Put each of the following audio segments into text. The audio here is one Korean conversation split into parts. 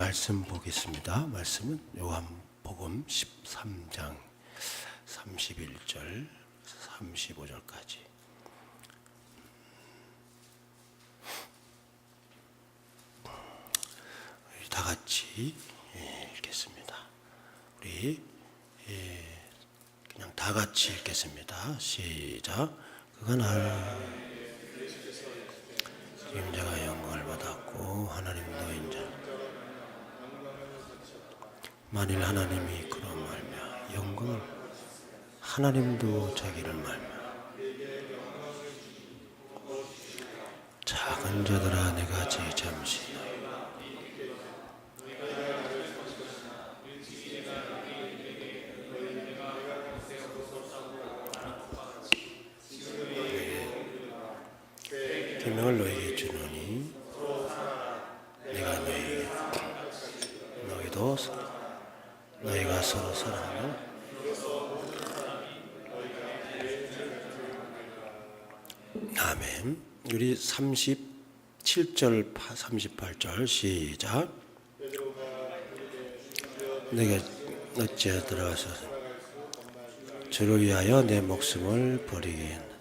말씀 보겠습니다. 말씀은 요한복음 13장 31절 35절까지. 다 같이 읽겠습니다. 우리 그냥 다 같이 읽겠습니다. 시작. 그가 임자가 영광을 받았고 하나님도 인자. 만일 하나님이 그로 말며 영광을 하나님도 자기를 말며 작은 자들아 내가 잠시 계명을 너희에게 주노니 내가 너희도 너희가 서로 사랑하면 아멘. 우리 37절 38절 시작. 내가 어찌하여 들어가서 주를 위하여 내 목숨을 버리겠나.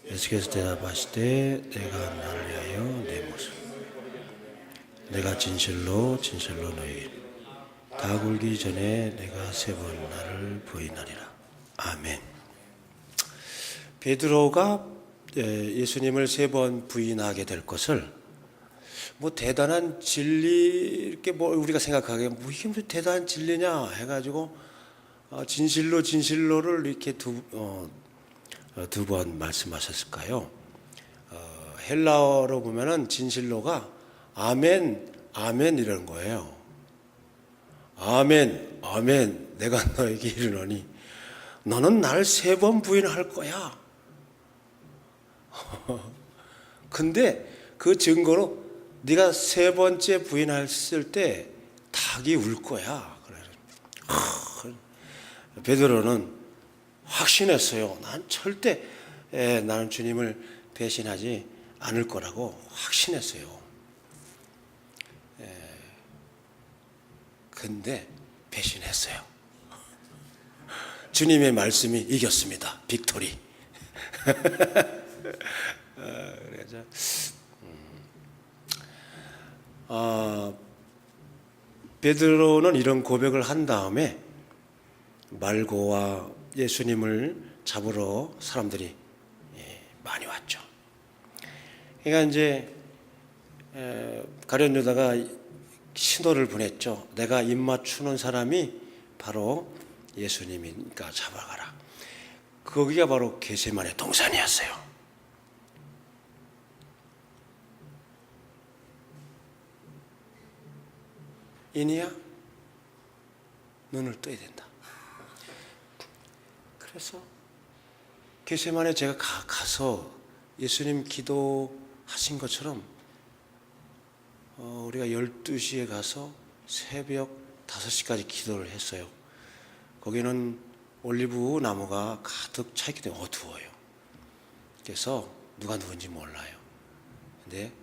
예수께서 대답하시되 내가 나를 위하여 내 목숨 내가 진실로 너희에게 다 굴기 전에 내가 3번 나를 부인하리라. 아멘. 베드로가 예수님을 3번 부인하게 될 것을 대단한 진리 이렇게 우리가 생각하기에 이게 무슨 대단한 진리냐 해가지고 진실로를 이렇게 두 번 말씀하셨을까요? 헬라어로 보면은 진실로가 아멘 이런 거예요. 아멘 내가 너에게 이르노니 너는 나를 3번 부인할 거야. 근데 그 증거로 네가 3번째 부인했을 때 닭이 울 거야. 그래. 베드로는 확신했어요. 난 절대 나는 주님을 배신하지 않을 거라고 확신했어요. 근데 배신했어요. 주님의 말씀이 이겼습니다. 빅토리. 그래서 베드로는 이런 고백을 한 다음에 말고와 예수님을 잡으러 사람들이 많이 왔죠. 그러니까 이제 가룟 유다가 신호를 보냈죠. 내가 입맞추는 사람이 바로 예수님이니까 잡아가라. 거기가 바로 겟세마네 동산이었어요. 이니야 눈을 떠야 된다. 그래서 겟세마네 제가 가서 예수님 기도하신 것처럼 우리가 12시에 가서 새벽 5시까지 기도를 했어요. 거기는 올리브 나무가 가득 차 있기 때문에 어두워요. 그래서 누가 누군지 몰라요. 근데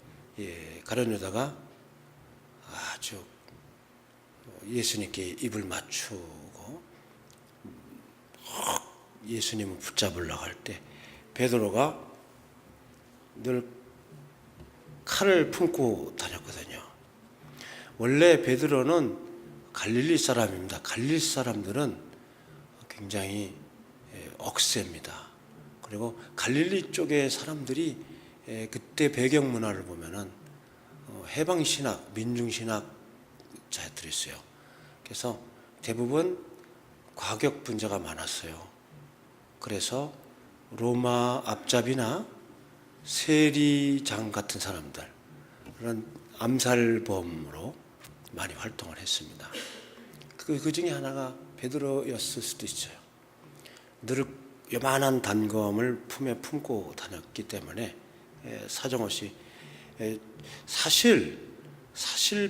가룟 유다가 아주 예수님께 입을 맞추고 예수님을 붙잡으려고 할 때 베드로가 늘 칼을 품고 다녔거든요. 원래 베드로는 갈릴리 사람입니다. 갈릴리 사람들은 굉장히 억셉니다. 그리고 갈릴리 쪽의 사람들이 그때 배경 문화를 보면은 해방신학, 민중신학자들이었어요. 그래서 대부분 과격분자가 많았어요. 그래서 로마 앞잡이나 세리장 같은 사람들, 그런 암살범으로 많이 활동을 했습니다. 그 중에 하나가 베드로였을 수도 있어요. 늘 요만한 단검을 품에 품고 다녔기 때문에 사정없이 사실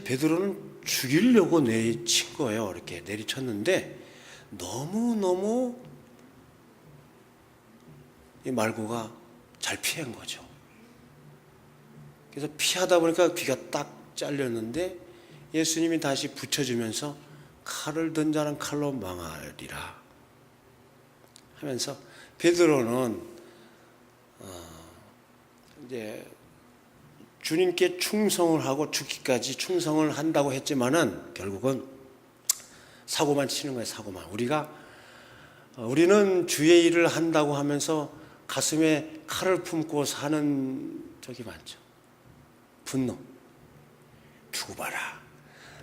베드로는 죽이려고 내친 거예요. 이렇게 내리쳤는데 너무 이 말고가 잘 피한 거죠. 그래서 피하다 보니까 귀가 딱 잘렸는데 예수님이 다시 붙여주면서 칼을 든 자는 칼로 망하리라 하면서 베드로는 이제 주님께 충성을 하고 죽기까지 충성을 한다고 했지만은 결국은 사고만 치는 거예요. 사고만. 우리는 주의 일을 한다고 하면서 가슴에 칼을 품고 사는 적이 많죠. 분노. 두고 봐라.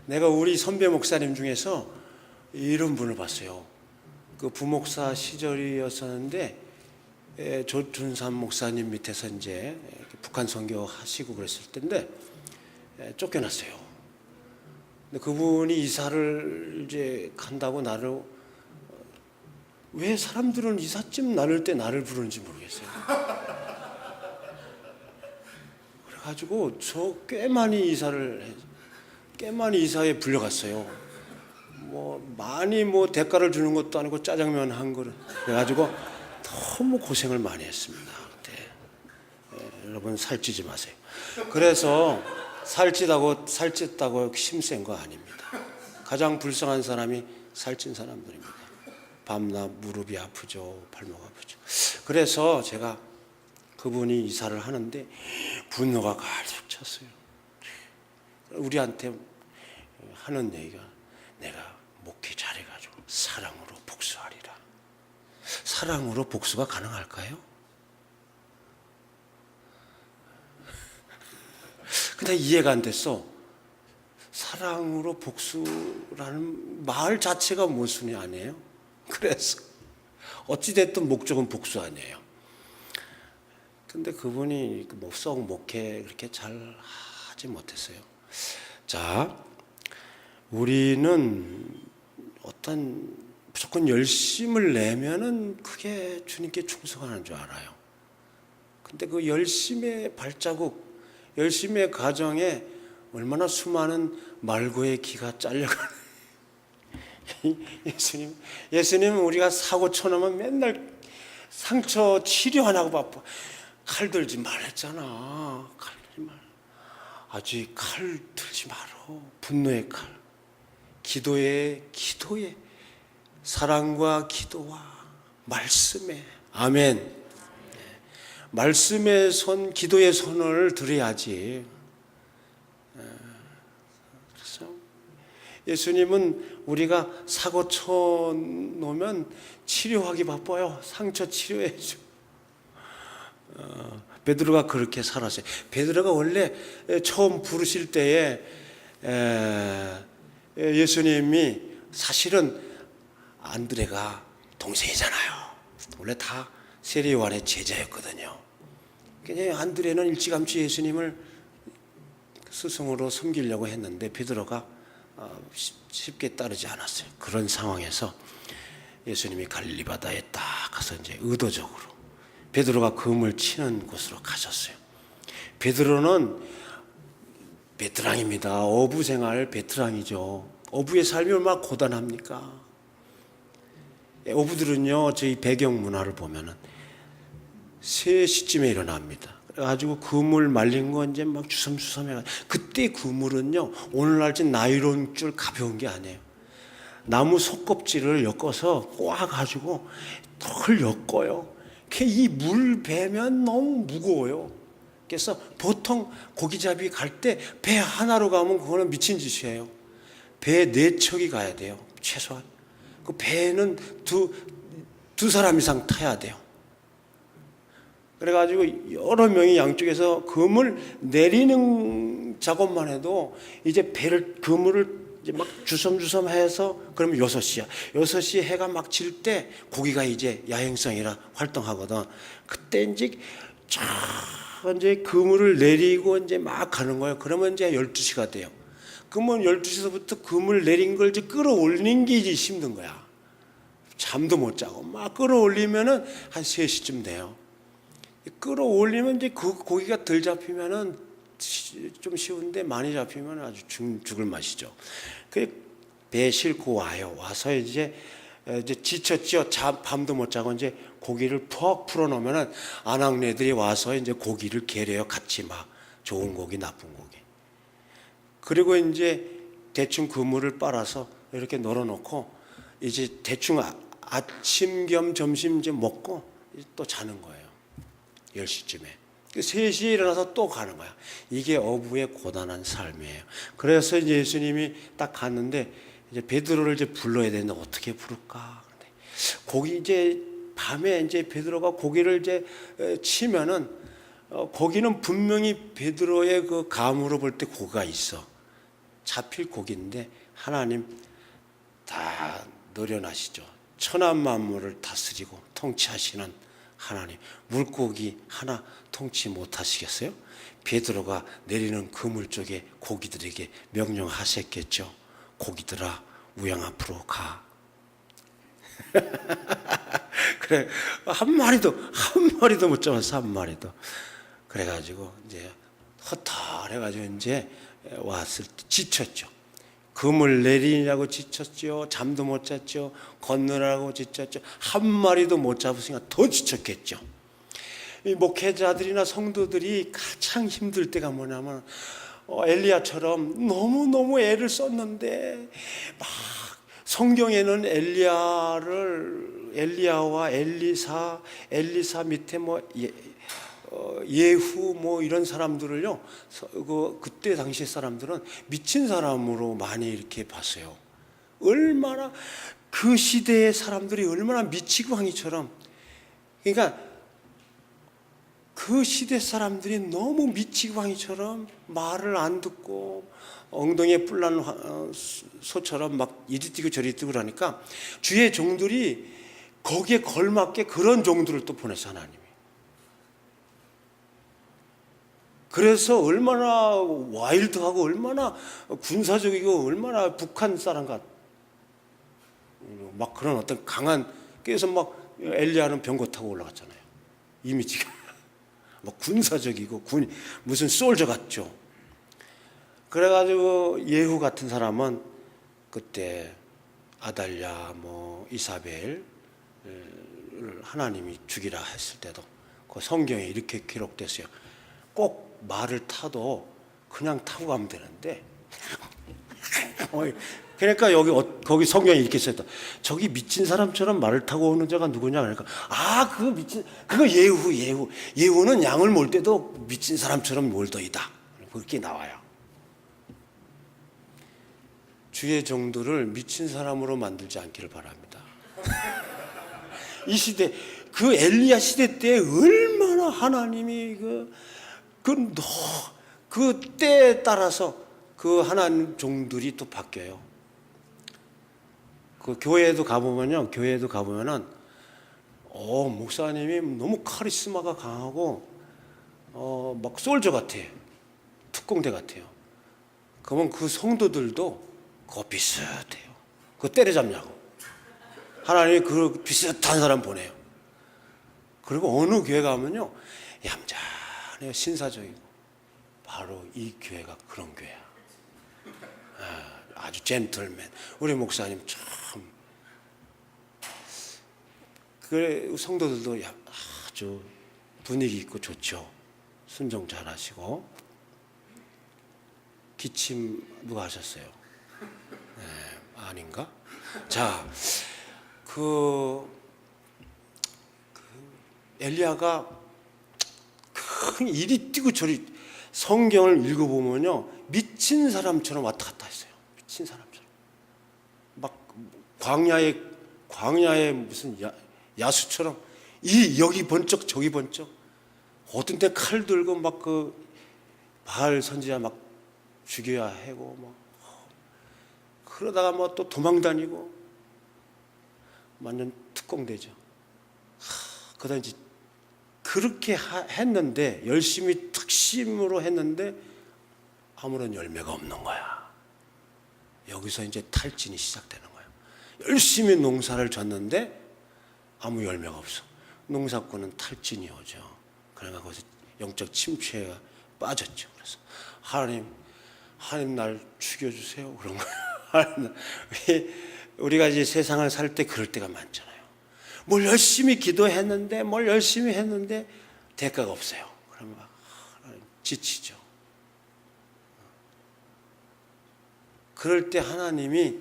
내가 우리 선배 목사님 중에서 이런 분을 봤어요. 그 부목사 시절이었었는데 조준삼 목사님 밑에서 이제 북한 선교 하시고 그랬을 때인데 쫓겨났어요. 근데 그분이 이사를 이제 간다고 나를, 왜 사람들은 이삿짐 나눌 때 나를 부르는지 모르겠어요. 그래가지고 꽤 많이 이사에 불려갔어요. 많이 대가를 주는 것도 아니고 짜장면 한 그릇. 그래가지고 너무 고생을 많이 했습니다. 그때. 여러분 살찌지 마세요. 그래서 살찐다고 힘센 거 아닙니다. 가장 불쌍한 사람이 살찐 사람들입니다. 밤낮 무릎이 아프죠. 발목 아프죠. 그래서 제가 그분이 이사를 하는데 분노가 가득 찼어요. 우리한테 하는 얘기가, 내가 목회 잘해가지고 사랑으로 복수하리라. 사랑으로 복수가 가능할까요? 근데 이해가 안 됐어. 사랑으로 복수라는 말 자체가 모순이 아니에요. 그래서 어찌됐든 목적은 복수 아니에요. 근데 그분이 썩 목회 그렇게 잘 하지 못했어요. 자, 우리는 무조건 열심을 내면은 그게 주님께 충성하는 줄 알아요. 근데 그 열심의 발자국, 열심의 과정에 얼마나 수많은 말고의 기가 잘려가는. 예수님은 우리가 사고 쳐놓으면 맨날 상처 치료 안 하고 바빠. 칼 들지 말랬잖아. 칼 들지 말. 아직 칼 들지 말어. 분노의 칼. 기도에 사랑과 기도와 말씀에. 아멘. 말씀의 손, 기도의 손을 들어야지. 그래서 예수님은 우리가 사고 쳐 놓으면 치료하기 바빠요. 상처 치료해줘. 베드로가 그렇게 살았어요. 베드로가 원래 처음 부르실 때에 예수님이 사실은 안드레가 동생이잖아요. 원래 다 세례 요한의 제자였거든요. 그냥 안드레는 일찌감치 예수님을 스승으로 섬기려고 했는데 베드로가 쉽게 따르지 않았어요. 그런 상황에서 예수님이 갈릴리 바다에 딱 가서 이제 의도적으로 베드로가 금을 치는 곳으로 가셨어요. 베드로는 베테랑입니다. 어부 생활 베테랑이죠. 어부의 삶이 얼마나 고단합니까? 어부들은요, 저희 배경 문화를 보면은 3시쯤에 일어납니다. 그래가지고 그물 말린 거 이제 막 주섬주섬 해가지고, 그때 그물은요, 오늘날처 나이론 줄 가벼운 게 아니에요. 나무 속껍질을 엮어서 꼬아가지고 덜 엮어요. 이 물 배면 너무 무거워요. 그래서 보통 고기잡이 갈 때 배 하나로 가면 그거는 미친 짓이에요. 배 4척이 가야 돼요. 최소한. 그 배는 두 사람 이상 타야 돼요. 그래가지고 여러 명이 양쪽에서 그물 내리는 작업만 해도 이제 그물을 이제 막 주섬주섬 해서 그러면 6시야. 6시 해가 막 질 때 고기가 이제 야행성이라 활동하거든. 그때 이제 이제 그물을 내리고 이제 막 가는 거예요. 그러면 이제 12시가 돼요. 그러면 12시서부터 그물 내린 걸 이제 끌어올리는 게 이제 힘든 거야. 잠도 못 자고 막 끌어올리면은 한 3시쯤 돼요. 끌어올리면 이제 그 고기가 덜 잡히면은 좀 쉬운데 많이 잡히면 아주 죽을 맛이죠. 배 싣고 와요. 와서 이제 지쳤죠. 밤도 못 자고 이제 고기를 푹 풀어놓으면은 아낙네들이 와서 이제 고기를 개려요. 같이 막 좋은 고기, 나쁜 고기. 그리고 이제 대충 그물을 빨아서 이렇게 널어놓고 이제 대충 아침 겸 점심 이제 먹고 또 자는 거예요. 10시쯤에. 3시에 일어나서 또 가는 거야. 이게 어부의 고단한 삶이에요. 그래서 이제 예수님이 딱 갔는데 이제 베드로를 이제 불러야 되는데 어떻게 부를까? 근데 고기 이제 밤에 이제 베드로가 고기를 이제 치면은 고기는 분명히 베드로의 그 감으로 볼 때 고기가 있어. 잡힐 고기인데 하나님 다 노련하시죠. 천한 만물을 다스리고 통치하시는 하나님, 물고기 하나 통치 못하시겠어요? 베드로가 내리는 그물 쪽에 고기들에게 명령하셨겠죠. 고기들아, 우양 앞으로 가. 그래, 한 마리도 못 잡았어. 한 마리도. 그래가지고 이제 허탈해가지고 이제 왔을 때 지쳤죠. 금을 내리냐고 지쳤죠. 잠도 못 잤죠. 건너라고 지쳤죠. 한 마리도 못 잡으니까 더 지쳤겠죠. 이 목회자들이나 성도들이 가장 힘들 때가 뭐냐면 엘리야처럼 너무너무 애를 썼는데 막 성경에는 엘리야와 엘리사 밑에 뭐 예후 뭐 이런 사람들을요, 그때 당시 사람들은 미친 사람으로 많이 이렇게 봤어요. 얼마나 그 시대의 사람들이 얼마나 미치광이처럼, 그러니까 그 시대 사람들이 너무 미치광이처럼 말을 안 듣고 엉덩이에 뿔난 소처럼 막 이리 뛰고 저리 뛰고 그러니까 주의 종들이 거기에 걸맞게 그런 종들을 또 보냈어, 하나님이. 그래서 얼마나 와일드하고 얼마나 군사적이고 얼마나 북한 사람 같, 막 그런 어떤 강한, 그래서 막 엘리야는 병거 타고 올라갔잖아요. 이미지가 막 군사적이고 무슨 솔저 같죠. 그래가지고 예후 같은 사람은 그때 아달랴 뭐 이사벨을 하나님이 죽이라 했을 때도 그 성경에 이렇게 기록됐어요. 꼭 말을 타도 그냥 타고 가면 되는데 그러니까 거기 성경에 이렇게 써있다. 저기 미친 사람처럼 말을 타고 오는 자가 누구냐 그러니까 그거 예후는 양을 몰 때도 미친 사람처럼 몰더이다 그렇게 나와요. 주의 종들을 미친 사람으로 만들지 않기를 바랍니다. 이 시대, 그 엘리야 시대 때 얼마나 하나님이 그 때에 따라서 그 하나님 종들이 또 바뀌어요. 그 교회에도 가보면은 목사님이 너무 카리스마가 강하고 막 솔저 같아, 특공대 같아요. 그러면 그 성도들도 그거 비슷해요. 그거 때려잡냐고 하나님이 그 비슷한 사람 보내요. 그리고 어느 교회 가면요 얌전해요, 신사적이고. 바로 이 교회가 그런 교회야. 아주 젠틀맨. 우리 목사님 참 그래, 성도들도 아주 분위기 있고 좋죠. 순종 잘하시고. 기침 누가 하셨어요? 네, 아닌가? 자, 엘리야가 이리 뛰고 저리 성경을 읽어보면요 미친 사람처럼 왔다 갔다 했어요. 미친 사람처럼 막 광야에 무슨 야수처럼 여기 번쩍 저기 번쩍, 어떤 때 칼 들고 막 그 바알 선지자 막 죽여야 하고 뭐 그러다가 뭐 또 도망다니고 완전 특공대죠. 그러다 이제 그렇게 했는데 열심히 특심으로 했는데 아무런 열매가 없는 거야. 여기서 이제 탈진이 시작되는 거야. 열심히 농사를 졌는데 아무 열매가 없어. 농사꾼은 탈진이 오죠. 그러니까 거기서 영적 침체가 빠졌죠. 그래서 하나님 날 죽여주세요. 그런 거야. 우리가 이제 세상을 살 때 그럴 때가 많잖아요. 뭘 열심히 기도했는데 뭘 열심히 했는데 대가가 없어요. 그러면 지치죠. 그럴 때 하나님이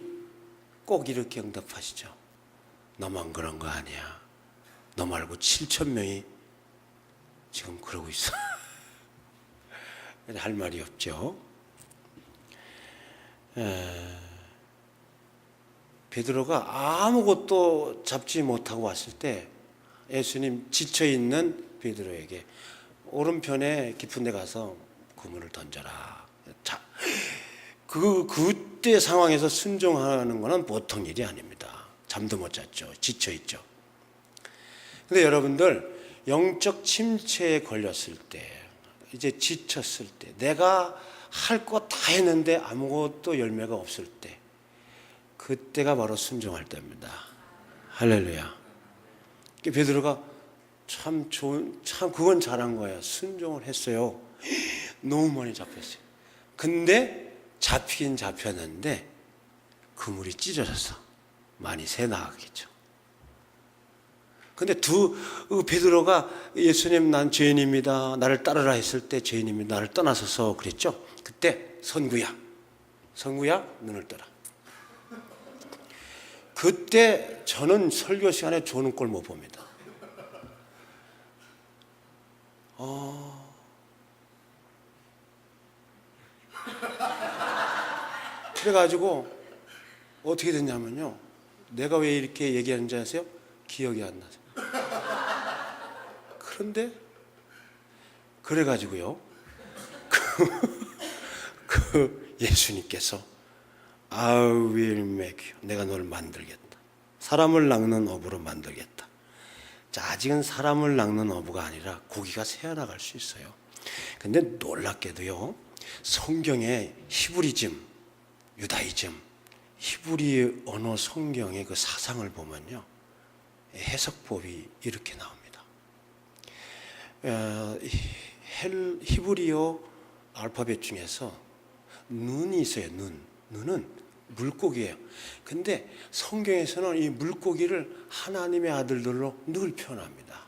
꼭 이렇게 응답하시죠. 너만 그런 거 아니야. 너 말고 7천 명이 지금 그러고 있어. 할 말이 없죠. 베드로가 아무것도 잡지 못하고 왔을 때 예수님 지쳐있는 베드로에게 오른편에 깊은 데 가서 그물을 던져라. 자, 그때 상황에서 순종하는 것은 보통 일이 아닙니다. 잠도 못 잤죠. 지쳐있죠. 근데 여러분들, 영적 침체에 걸렸을 때, 이제 지쳤을 때, 내가 할 거 다 했는데 아무것도 열매가 없을 때, 그때가 바로 순종할 때입니다. 할렐루야. 베드로가 참 그건 잘한 거야. 순종을 했어요. 너무 많이 잡혔어요. 근데 잡히긴 잡혔는데 그물이 찢어졌어. 많이 새 나가겠죠. 근데 베드로가 예수님 난 죄인입니다. 나를 따르라 했을 때 죄인입니다. 나를 떠나서서 그랬죠. 그때 선구야 눈을 떠라. 그때 저는 설교 시간에 좋은 꼴 못 봅니다. 그래가지고 어떻게 됐냐면요. 내가 왜 이렇게 얘기하는지 아세요? 기억이 안 나죠. 그런데 그래가지고요. 그 예수님께서 I will make you. 내가 너를 만들겠다. 사람을 낚는 어부로 만들겠다. 자, 아직은 사람을 낚는 어부가 아니라 고기가 새어나갈 수 있어요. 근데 놀랍게도요. 성경에 히브리즘, 유다이즘, 히브리 언어 성경의 그 사상을 보면요. 해석법이 이렇게 나옵니다. 히브리어 알파벳 중에서 눈이 있어요. 눈은 물고기예요. 근데 성경에서는 이 물고기를 하나님의 아들들로 늘 표현합니다.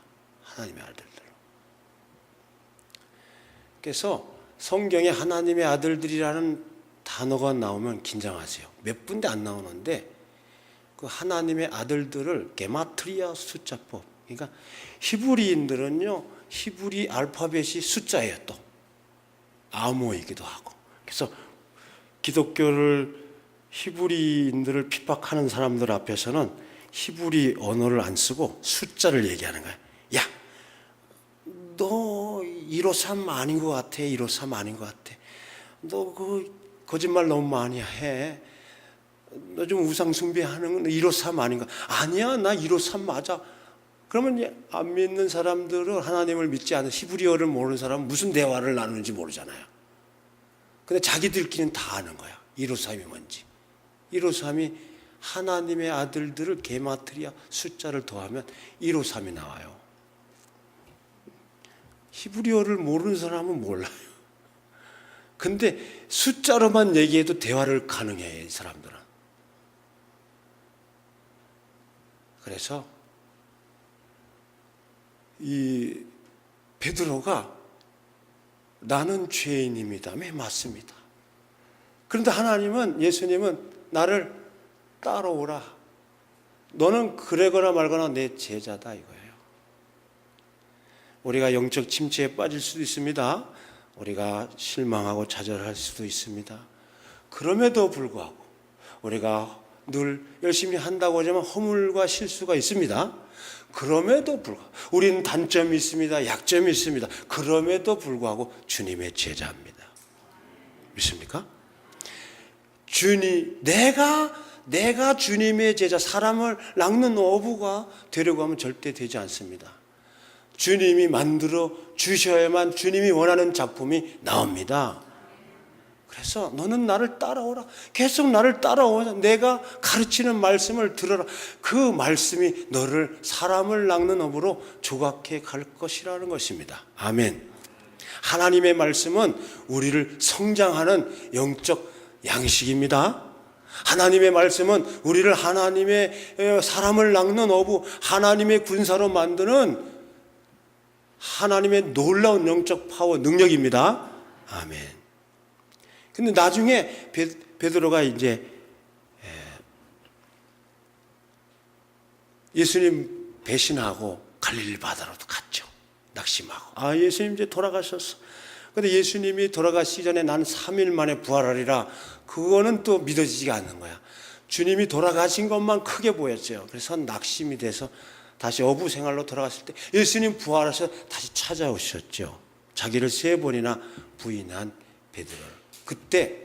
하나님의 아들들로. 그래서 성경에 하나님의 아들들이라는 단어가 나오면 긴장하세요. 몇 군데 안 나오는데 그 하나님의 아들들을 게마트리아 숫자법. 그러니까 히브리인들은요. 히브리 알파벳이 숫자예요. 또 암호이기도 하고. 그래서 기독교를 히브리인들을 핍박하는 사람들 앞에서는 히브리 언어를 안 쓰고 숫자를 얘기하는 거야. 야, 너 153 아닌 것 같아. 153 아닌 것 같아. 너 그 거짓말 너무 많이 해. 너 좀 우상 숭배하는 건 153 아닌가? 아니야, 나 153 맞아. 그러면 안 믿는 사람들은 하나님을 믿지 않은 히브리어를 모르는 사람은 무슨 대화를 나누는지 모르잖아요. 근데 자기들끼리는 다 아는 거야. 153이 뭔지. 153이 하나님의 아들들을 게마트리아 숫자를 더하면 153이 나와요. 히브리어를 모르는 사람은 몰라요. 근데 숫자로만 얘기해도 대화를 가능해, 이 사람들은. 그래서 이 베드로가 나는 죄인입니다. 네, 맞습니다. 그런데 하나님은, 예수님은 나를 따라오라. 너는 그러거나 말거나 내 제자다 이거예요. 우리가 영적 침체에 빠질 수도 있습니다. 우리가 실망하고 좌절할 수도 있습니다. 그럼에도 불구하고 우리가 늘 열심히 한다고 하지만 허물과 실수가 있습니다. 그럼에도 불구하고 우리는 단점이 있습니다. 약점이 있습니다. 그럼에도 불구하고 주님의 제자입니다. 믿습니까? 내가 주님의 제자, 사람을 낚는 어부가 되려고 하면 절대 되지 않습니다. 주님이 만들어 주셔야만 주님이 원하는 작품이 나옵니다. 그래서 너는 나를 따라오라. 계속 나를 따라오자. 내가 가르치는 말씀을 들어라. 그 말씀이 너를 사람을 낚는 어부로 조각해 갈 것이라는 것입니다. 아멘. 하나님의 말씀은 우리를 성장하는 영적 양식입니다. 하나님의 말씀은 우리를 하나님의 사람을 낚는 어부, 하나님의 군사로 만드는 하나님의 놀라운 영적 파워, 능력입니다. 아멘. 근데 나중에 베드로가 이제 예수님 배신하고 갈릴리 바다로 갔죠. 낙심하고. 예수님 이제 돌아가셨어. 근데 예수님이 돌아가시기 전에 나는 3일 만에 부활하리라. 그거는 또 믿어지지가 않는 거야. 주님이 돌아가신 것만 크게 보였어요. 그래서 낙심이 돼서 다시 어부 생활로 돌아갔을 때 예수님 부활하셔 다시 찾아오셨죠. 자기를 3번이나 부인한 베드로를. 그때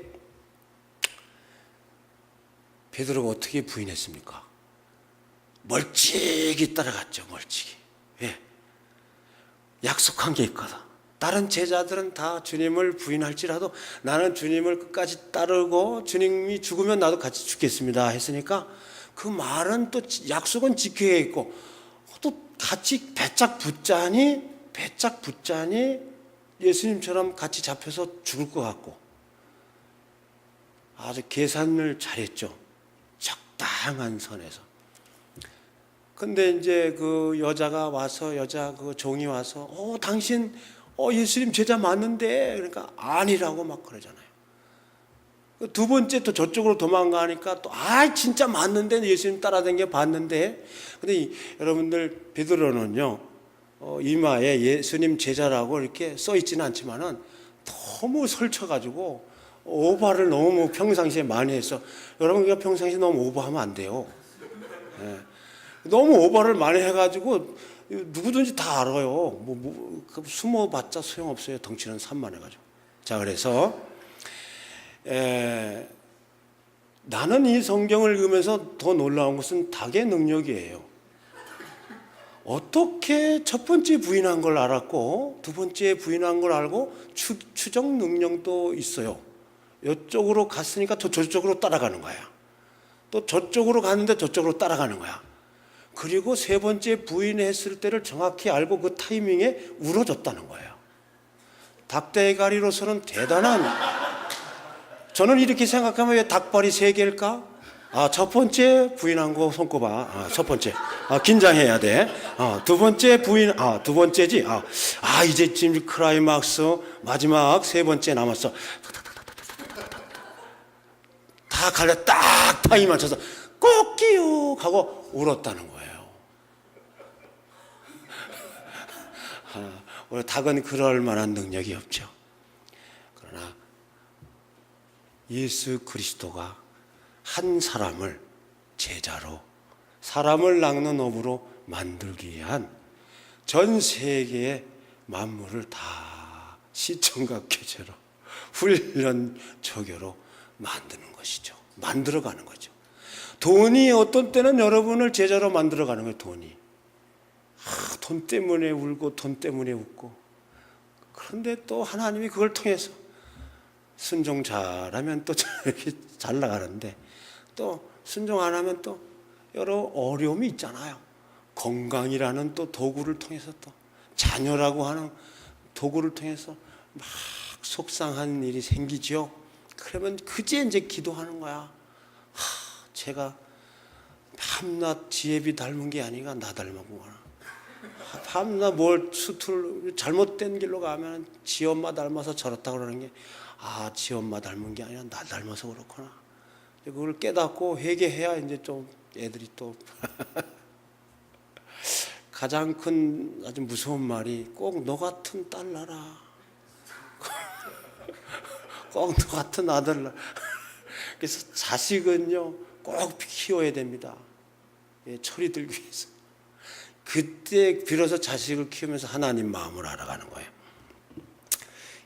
베드로가 어떻게 부인했습니까? 멀찍이 따라갔죠. 멀찍이. 왜? 약속한 게 있거든. 다른 제자들은 다 주님을 부인할지라도 나는 주님을 끝까지 따르고 주님이 죽으면 나도 같이 죽겠습니다 했으니까 그 말은 또 약속은 지켜야겠고 또 같이 배짝 붙자니 예수님처럼 같이 잡혀서 죽을 것 같고 아주 계산을 잘했죠. 적당한 선에서. 근데 이제 그 여자가 와서 여자 그 종이 와서 당신 예수님 제자 맞는데 그러니까 아니라고 막 그러잖아요. 두 번째 또 저쪽으로 도망가니까 또 진짜 맞는데 예수님 따라다녀 봤는데 근데 여러분들 베드로는요 이마에 예수님 제자라고 이렇게 써 있지는 않지만은 너무 설쳐가지고 오바를 너무 평상시에 많이 해서 여러분 우리가 평상시에 너무 오버하면 안 돼요. 네. 너무 오버를 많이 해가지고 누구든지 다 알아요. 숨어봤자 소용없어요. 덩치는 산만해가지고. 자, 그래서 나는 이 성경을 읽으면서 더 놀라운 것은 닭의 능력이에요. 어떻게 첫 번째 부인한 걸 알았고 두 번째 부인한 걸 알고 추적 능력도 있어요. 이쪽으로 갔으니까 또 저쪽으로 따라가는 거야. 또 저쪽으로 갔는데 저쪽으로 따라가는 거야. 그리고 3번째 부인했을 때를 정확히 알고 그 타이밍에 울어줬다는 거예요. 닭대가리로서는 대단한. 저는 이렇게 생각하면 왜 닭발이 3개일까? 첫 번째 부인한 거 손꼽아. 첫 번째. 긴장해야 돼. 두 번째 부인. 두 번째지. 이제 지금 클라이막스 마지막 3번째 남았어. 다 갈래 딱 타임 맞춰서 꼭기요 하고 울었다는 거예요. 우리 닭은 그럴 만한 능력이 없죠. 그러나 예수 그리스도가 한 사람을 제자로 사람을 낚는 업으로 만들기 위한 전 세계의 만물을 다 시청각 교제로 훈련 조교로 만드는 것이죠. 만들어가는 거죠. 돈이 어떤 때는 여러분을 제자로 만들어가는 거예요. 돈이. 돈 때문에 울고 돈 때문에 웃고. 그런데 또 하나님이 그걸 통해서 순종 잘하면 또 이렇게 잘 나가는데 또 순종 안 하면 또 여러 어려움이 있잖아요. 건강이라는 또 도구를 통해서 또 자녀라고 하는 도구를 통해서 막 속상한 일이 생기죠. 그러면 그제 이제 기도하는 거야. 제가 밤낮 지혜비 닮은 게 아니라 나 닮았구나. 밤낮 뭘 잘못된 길로 가면 지 엄마 닮아서 저렇다 그러는 게 지 엄마 닮은 게 아니라 나 닮아서 그렇구나. 그걸 깨닫고 회개해야 이제 좀 애들이 또 가장 큰 아주 무서운 말이 꼭 너 같은 딸 낳아라. 꼭 너 같은 아들 낳아라. 그래서 자식은요 꼭 키워야 됩니다. 철이 들기 위해서. 그때 비로소 자식을 키우면서 하나님 마음을 알아가는 거예요.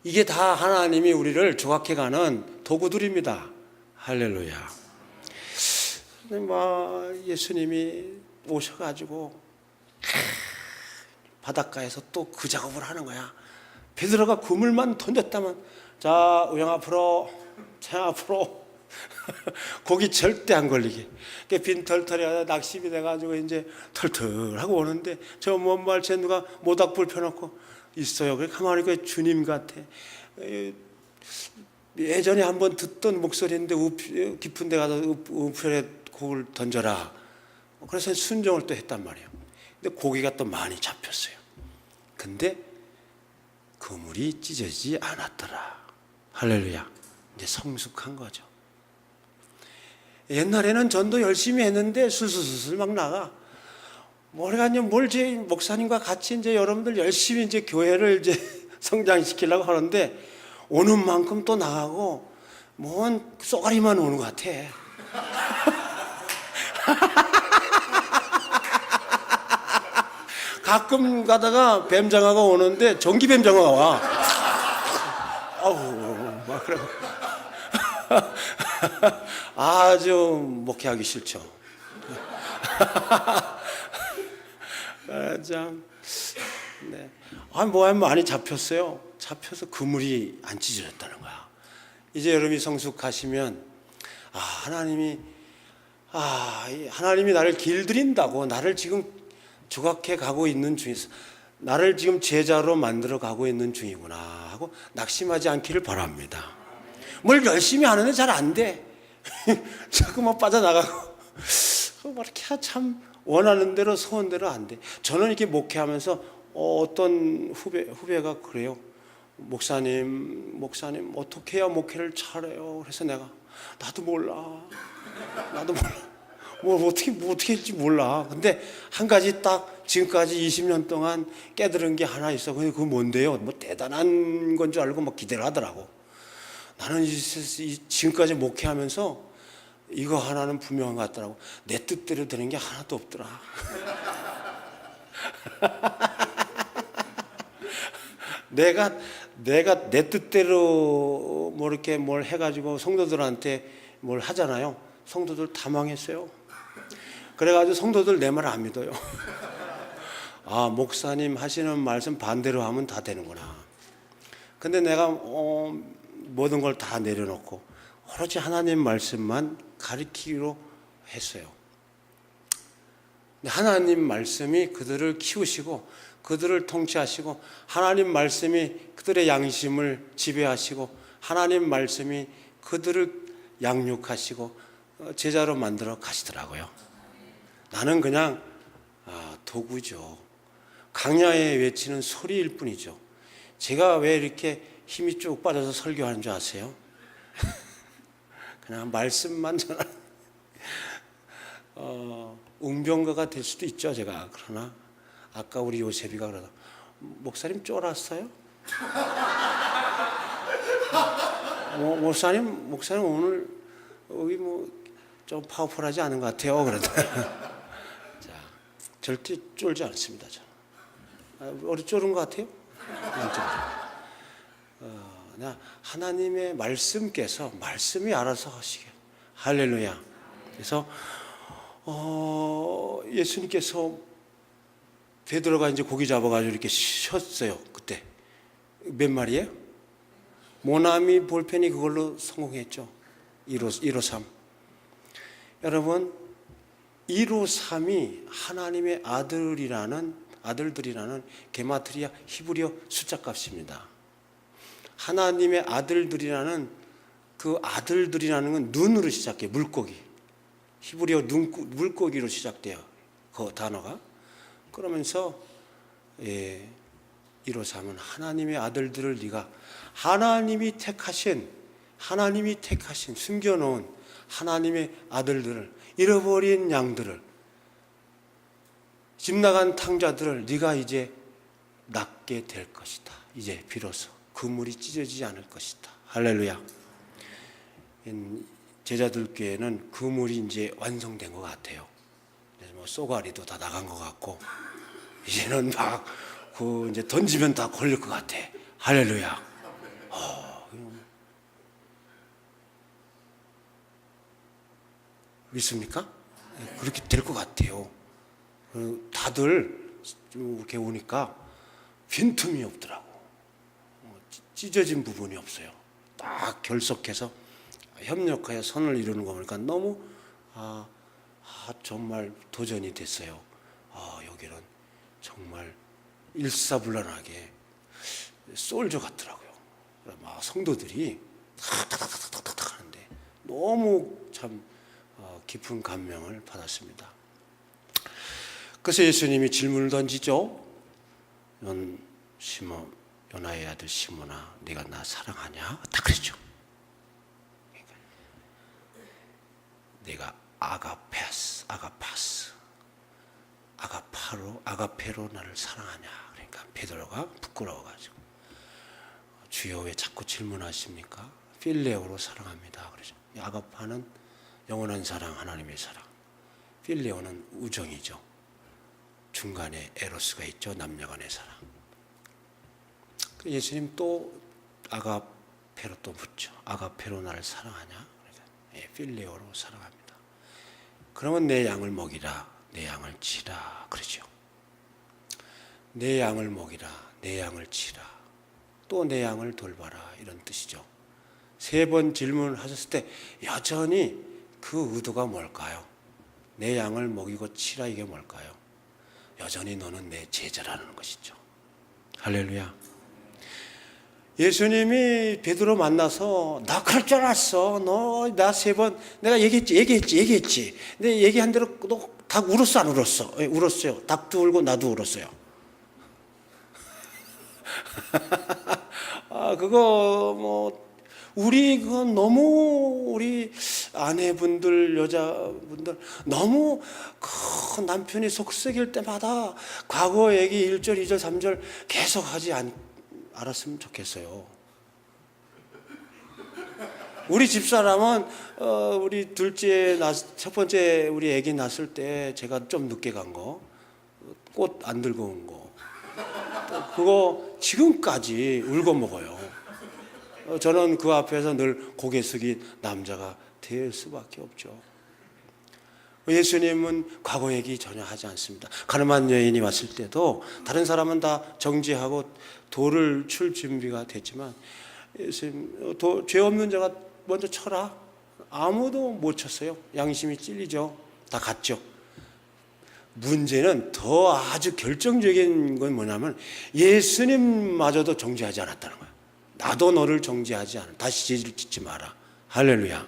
이게 다 하나님이 우리를 조각해가는 도구들입니다. 할렐루야. 근데 예수님이 오셔가지고 바닷가에서 또 그 작업을 하는 거야. 베드로가 그물만 던졌다면 자 우영 앞으로 차 앞으로 고기 절대 안 걸리게. 빈털털이 하다 낙심이 돼가지고 이제 털털하고 오는데 저 먼 발치에 누가 모닥불 펴놓고 있어요. 그래 가만히 그 주님 같아. 예전에 한번 듣던 목소리인데 깊은 데 가서 우편에 고기를 던져라. 그래서 순종을 또 했단 말이에요. 근데 고기가 또 많이 잡혔어요. 근데 그물이 찢어지지 않았더라. 할렐루야. 이제 성숙한 거죠. 옛날에는 전도 열심히 했는데 술술술 막 나가. 뭐래가 이제 제 목사님과 같이 이제 여러분들 열심히 이제 교회를 이제 성장시키려고 하는데 오는 만큼 또 나가고 뭔 쏘가리만 오는 것 같아. 가끔 가다가 뱀장어가 오는데 전기 뱀장어가 와. 아우 막 그래. 아주 목회하기 싫죠. 참, 네. 뭐 많이 잡혔어요. 잡혀서 그물이 안 찢어졌다는 거야. 이제 여러분이 성숙하시면 하나님이 나를 길들인다고, 나를 지금 조각해 가고 있는 중에서 나를 지금 제자로 만들어 가고 있는 중이구나 하고 낙심하지 않기를 바랍니다. 뭘 열심히 하는데 잘 안 돼. 자꾸만 빠져나가고 이렇게 참 원하는 대로 소원대로 안 돼. 저는 이렇게 목회하면서 어떤 후배가 그래요. 목사님 어떻게 해야 목회를 잘해요? 그래서 내가 나도 몰라. 뭐 어떻게 할지 몰라. 근데 한 가지 딱 지금까지 20년 동안 깨달은 게 하나 있어. 근데 그거 뭔데요? 뭐 대단한 건 줄 알고 막 기대를 하더라고. 나는 지금까지 목회하면서 이거 하나는 분명한 것 같더라고. 내 뜻대로 되는 게 하나도 없더라. 내가 내 뜻대로 뭐 이렇게 뭘 해가지고 성도들한테 뭘 하잖아요. 성도들 다 망했어요. 그래가지고 성도들 내 말 안 믿어요. 목사님 하시는 말씀 반대로 하면 다 되는구나. 근데 내가 모든 걸 다 내려놓고 오로지 하나님 말씀만 가르치기로 했어요. 하나님 말씀이 그들을 키우시고 그들을 통치하시고 하나님 말씀이 그들의 양심을 지배하시고 하나님 말씀이 그들을 양육하시고 제자로 만들어 가시더라고요. 나는 그냥 도구죠. 강야에 외치는 소리일 뿐이죠. 제가 왜 이렇게 힘이 쭉 빠져서 설교하는 줄 아세요? 그냥 말씀만 전하는 웅변가가 될 수도 있죠, 제가. 그러나 아까 우리 요셉이가 그러다 목사님 쫄았어요? 목사님 오늘 여기 좀 파워풀하지 않은 것 같아요. 그러다. 자, 절대 쫄지 않습니다. 저는. 어디 쫄은 것 같아요? 하나님의 말씀께서 말씀이 알아서 하시게. 할렐루야. 그래서 예수님께서 베드로가 이제 고기 잡아가지고 이렇게 쉬었어요. 그때 몇 마리예요? 모나미 볼펜이 그걸로 성공했죠. 1호 3. 여러분 1호 3이 하나님의 아들들이라는 게마트리아 히브리어 숫자값입니다. 하나님의 아들들이라는 그 아들들이라는 건 눈으로 시작해요. 물고기. 히브리어 물고기로 시작돼요. 그 단어가. 그러면서 153은 하나님의 아들들을 네가 하나님이 택하신 숨겨놓은 하나님의 아들들을 잃어버린 양들을 집 나간 탕자들을 네가 이제 낳게 될 것이다. 이제 비로소 그물이 찢어지지 않을 것이다. 할렐루야. 제자들 께에는 그물이 이제 완성된 것 같아요. 쏘가리도 다 나간 것 같고 이제는 막 이제 던지면 다 걸릴 것 같아. 할렐루야. 믿습니까? 그렇게 될 것 같아요. 다들 좀 이렇게 오니까 빈틈이 없더라고. 찢어진 부분이 없어요. 딱 결속해서 협력하여 선을 이루는 거 보니까 너무 정말 도전이 됐어요. 여기는 정말 일사불란하게 솔저 같더라고요. 막 성도들이 탁탁탁탁탁 하는데 너무 참 깊은 감명을 받았습니다. 그래서 예수님이 질문을 던지죠. 요나의 아들 시몬아, 네가 나 사랑하냐? 딱 그랬죠. 그러니까 네가 아가페로 나를 사랑하냐. 그러니까 베드로가 부끄러워가지고 주여 왜 자꾸 질문하십니까? 필레오로 사랑합니다. 그러죠. 아가파는 영원한 사랑, 하나님의 사랑. 필레오는 우정이죠. 중간에 에로스가 있죠. 남녀간의 사랑. 예수님 또 아가페로 또 묻죠. 아가페로 나를 사랑하냐? 그러니까 예, 필레오로 사랑합니다. 그러면 내 양을 먹이라, 내 양을 치라. 그러죠. 내 양을 먹이라, 내 양을 치라. 또 내 양을 돌봐라. 이런 뜻이죠. 3번 질문을 하셨을 때 여전히 그 의도가 뭘까요? 내 양을 먹이고 치라, 이게 뭘까요? 여전히 너는 내 제자라는 것이죠. 할렐루야. 예수님이 베드로 만나서 나 그럴 줄 알았어. 너 나 3번 내가 얘기했지. 근데 얘기한 대로 너 닭 울었어, 안 울었어? 예, 울었어요. 닭도 울고 나도 울었어요. 그거 그건 너무 우리 아내분들, 여자분들 너무 그 남편이 속썩일 때마다 과거 얘기 1절, 2절, 3절 계속 하지 않았으면 좋겠어요. 우리 집사람은 우리 첫 번째 우리 아기 낳았을 때 제가 좀 늦게 간 거, 꽃 안 들고 온 거, 그거 지금까지 울고 먹어요. 저는 그 앞에서 늘 고개 숙인 남자가 될 수밖에 없죠. 예수님은 과거 얘기 전혀 하지 않습니다. 가늠한 여인이 왔을 때도 다른 사람은 다 정지하고 돌을 칠 준비가 됐지만 예수님, 죄 없는 자가 먼저 쳐라. 아무도 못 쳤어요. 양심이 찔리죠. 다 갔죠. 문제는 더 아주 결정적인 건 뭐냐면 예수님마저도 정죄하지 않았다는 거예요. 나도 너를 정죄하지 않아. 다시 죄를 짓지 마라. 할렐루야.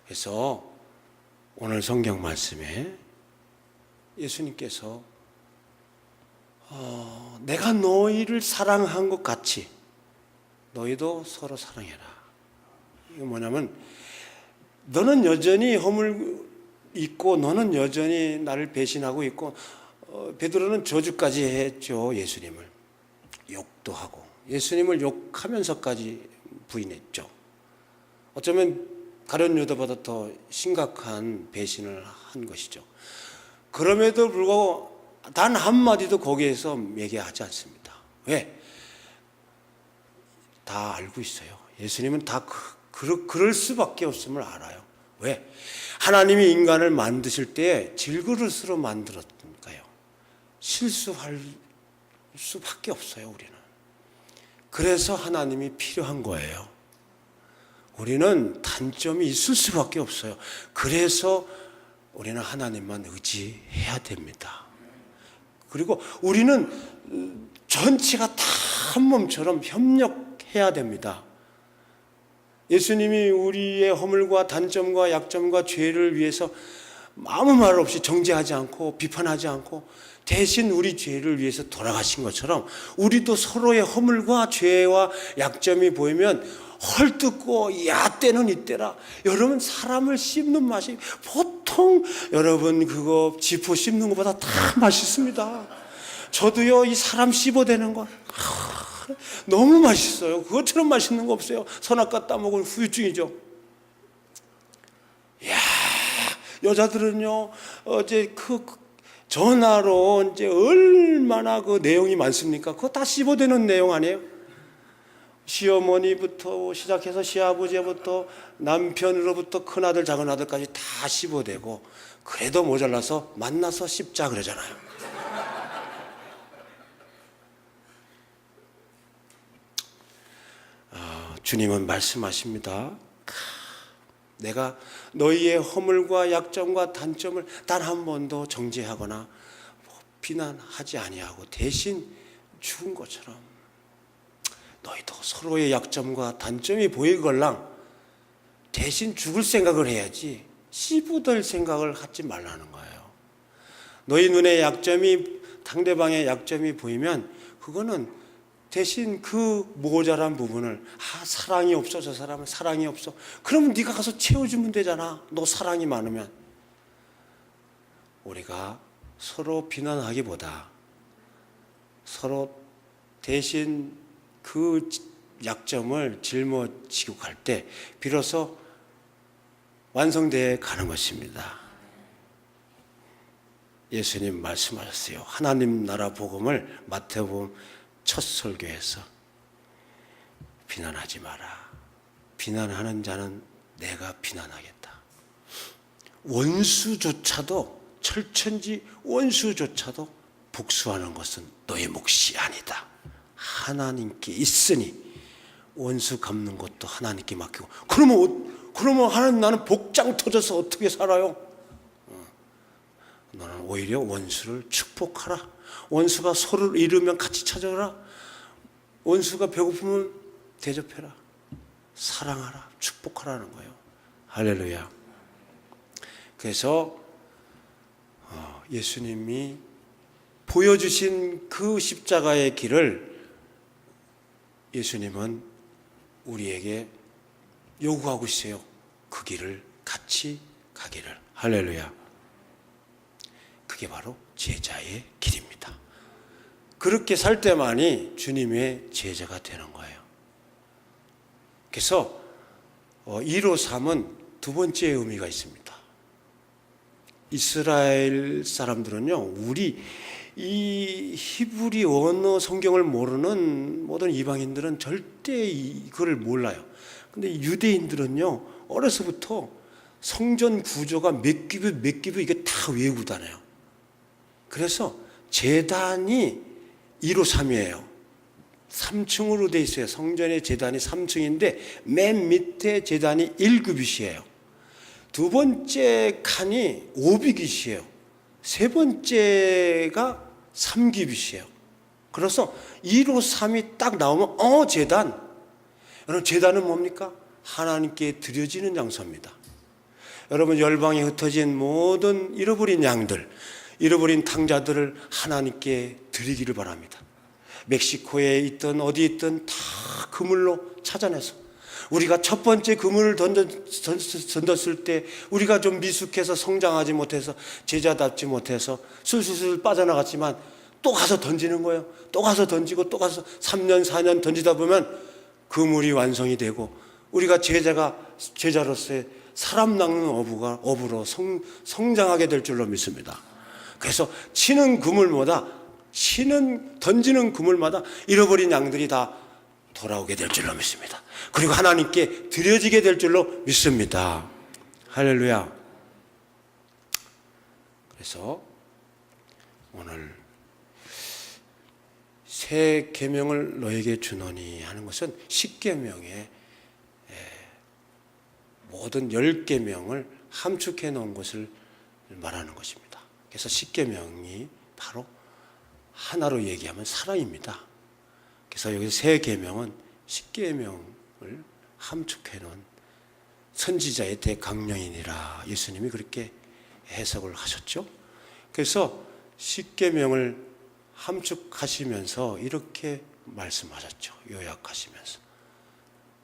그래서 오늘 성경 말씀에 예수님께서 내가 너희를 사랑한 것 같이 너희도 서로 사랑해라. 이거 뭐냐면 너는 여전히 허물 있고 너는 여전히 나를 배신하고 있고 베드로는 저주까지 했죠. 예수님을 욕도 하고 예수님을 욕하면서까지 부인했죠. 어쩌면 가룟 유다보다 더 심각한 배신을 한 것이죠. 그럼에도 불구하고 단 한마디도 거기에서 얘기하지 않습니다. 왜? 다 알고 있어요. 예수님은 다 그럴 수밖에 없음을 알아요. 왜? 하나님이 인간을 만드실 때 질그릇으로 만들었으니까요. 실수할 수밖에 없어요, 우리는. 그래서 하나님이 필요한 거예요. 우리는 단점이 있을 수밖에 없어요. 그래서 우리는 하나님만 의지해야 됩니다. 그리고 우리는 전체가 다 한 몸처럼 협력해야 됩니다. 예수님이 우리의 허물과 단점과 약점과 죄를 위해서 아무 말 없이 정죄하지 않고 비판하지 않고 대신 우리 죄를 위해서 돌아가신 것처럼 우리도 서로의 허물과 죄와 약점이 보이면 헐뜯고 야때는 이때라. 여러분 사람을 씹는 맛이 보통 여러분 그거 지포 씹는 것보다 다 맛있습니다. 저도요 이 사람 씹어대는 거 너무 맛있어요. 그것처럼 맛있는 거 없어요. 선악과 따먹은 후유증이죠. 이야, 여자들은요 어제 그 전화로 이제 얼마나 그 내용이 많습니까? 그거 다 씹어대는 내용 아니에요? 시어머니부터 시작해서 시아버지부터 남편으로부터 큰아들 작은아들까지 다 씹어대고 그래도 모자라서 만나서 씹자 그러잖아요. 주님은 말씀하십니다. 내가 너희의 허물과 약점과 단점을 단 한 번도 정죄하거나 비난하지 아니하고 대신 죽은 것처럼 너희도 서로의 약점과 단점이 보이걸랑 대신 죽을 생각을 해야지 씹어댈 생각을 하지 말라는 거예요. 너희 눈에 상대방의 약점이 보이면 그거는 대신 그 모자란 부분을 사랑이 없어, 저 사람은 사랑이 없어. 그러면 네가 가서 채워주면 되잖아. 너 사랑이 많으면. 우리가 서로 비난하기보다 서로 대신 그 약점을 짊어지고 갈 때 비로소 완성되어 가는 것입니다. 예수님 말씀하셨어요. 하나님 나라 복음을 마태복음 첫 설교에서 비난하지 마라. 비난하는 자는 내가 비난하겠다. 원수조차도, 철천지 원수조차도 복수하는 것은 너의 몫이 아니다. 하나님께 있으니 원수 갚는 것도 하나님께 맡기고. 그러면 하나님, 나는 복장 터져서 어떻게 살아요? 너는 오히려 원수를 축복하라. 원수가 소를 잃으면 같이 찾아라. 원수가 배고프면 대접해라. 사랑하라. 축복하라는 거예요. 할렐루야. 그래서 예수님이 보여주신 그 십자가의 길을 예수님은 우리에게 요구하고 있어요. 그 길을 같이 가기를. 할렐루야. 그게 바로 제자의 길입니다. 그렇게 살 때만이 주님의 제자가 되는 거예요. 그래서 153은 두 번째 의미가 있습니다. 이스라엘 사람들은요, 우리 이 히브리 언어 성경을 모르는 모든 이방인들은 절대 이거를 몰라요. 근데 유대인들은요, 어려서부터 성전 구조가 몇 기부 이게 다 외우고 다녀요. 그래서 제단이 153이에요. 3층으로 돼 있어요. 성전의 제단이 3층인데 맨 밑에 제단이 1규빗이에요. 두 번째 칸이 5규빗이에요. 세 번째가 3규빗이에요. 그래서 153이 딱 나오면 제단. 여러분, 제단은 뭡니까? 하나님께 드려지는 장소입니다. 여러분, 열방에 흩어진 모든 잃어버린 양들, 잃어버린 탕자들을 하나님께 드리기를 바랍니다. 멕시코에 있든 어디 있든 다 그물로 찾아내서, 우리가 첫 번째 그물을 던졌을 때 우리가 좀 미숙해서 성장하지 못해서 제자답지 못해서 술술술 빠져나갔지만 또 가서 던지는 거예요. 또 가서 던지고 또 가서 3년 4년 던지다 보면 그물이 완성이 되고 우리가 제자로서의 사람 낚는 어부로 성장하게 될 줄로 믿습니다. 그래서 던지는 그물마다 잃어버린 양들이 다 돌아오게 될 줄로 믿습니다. 그리고 하나님께 드려지게 될 줄로 믿습니다. 할렐루야. 그래서 오늘 새 계명을 너에게 주노니 하는 것은 십계명의 모든 10계명을 함축해 놓은 것을 말하는 것입니다. 그래서 십계명이 바로 하나로 얘기하면 사랑입니다. 그래서 여기 새 계명은 십계명을 함축해 놓은 선지자의 대강령이니라. 예수님이 그렇게 해석을 하셨죠. 그래서 십계명을 함축하시면서 이렇게 말씀하셨죠. 요약하시면서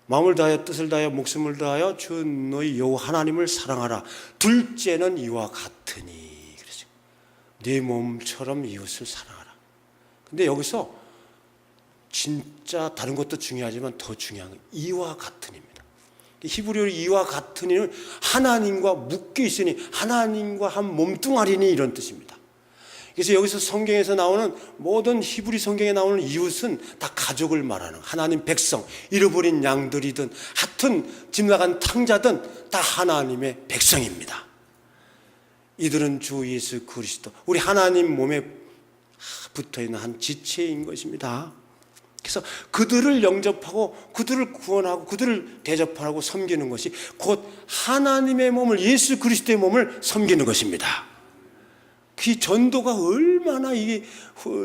마음을 다하여 뜻을 다하여 목숨을 다하여 주 너희 여호와 하나님을 사랑하라. 둘째는 이와 같으니. 그렇죠. 네 몸처럼 이웃을 사랑하라. 근데 여기서 진짜 다른 것도 중요하지만 더 중요한 건 이와 같으니입니다. 히브리어로 이와 같으니는 하나님과 묶여 있으니, 하나님과 한 몸뚱아리니, 이런 뜻입니다. 그래서 여기서 성경에서 나오는 모든 히브리 성경에 나오는 이웃은 다 가족을 말하는, 하나님 백성, 잃어버린 양들이든 하여튼 집 나간 탕자든 다 하나님의 백성입니다. 이들은 주 예수 그리스도, 우리 하나님 몸에 붙어있는 한 지체인 것입니다. 그래서 그들을 영접하고 그들을 구원하고 그들을 대접하고 섬기는 것이 곧 하나님의 몸을, 예수 그리스도의 몸을 섬기는 것입니다. 그 전도가 얼마나 이게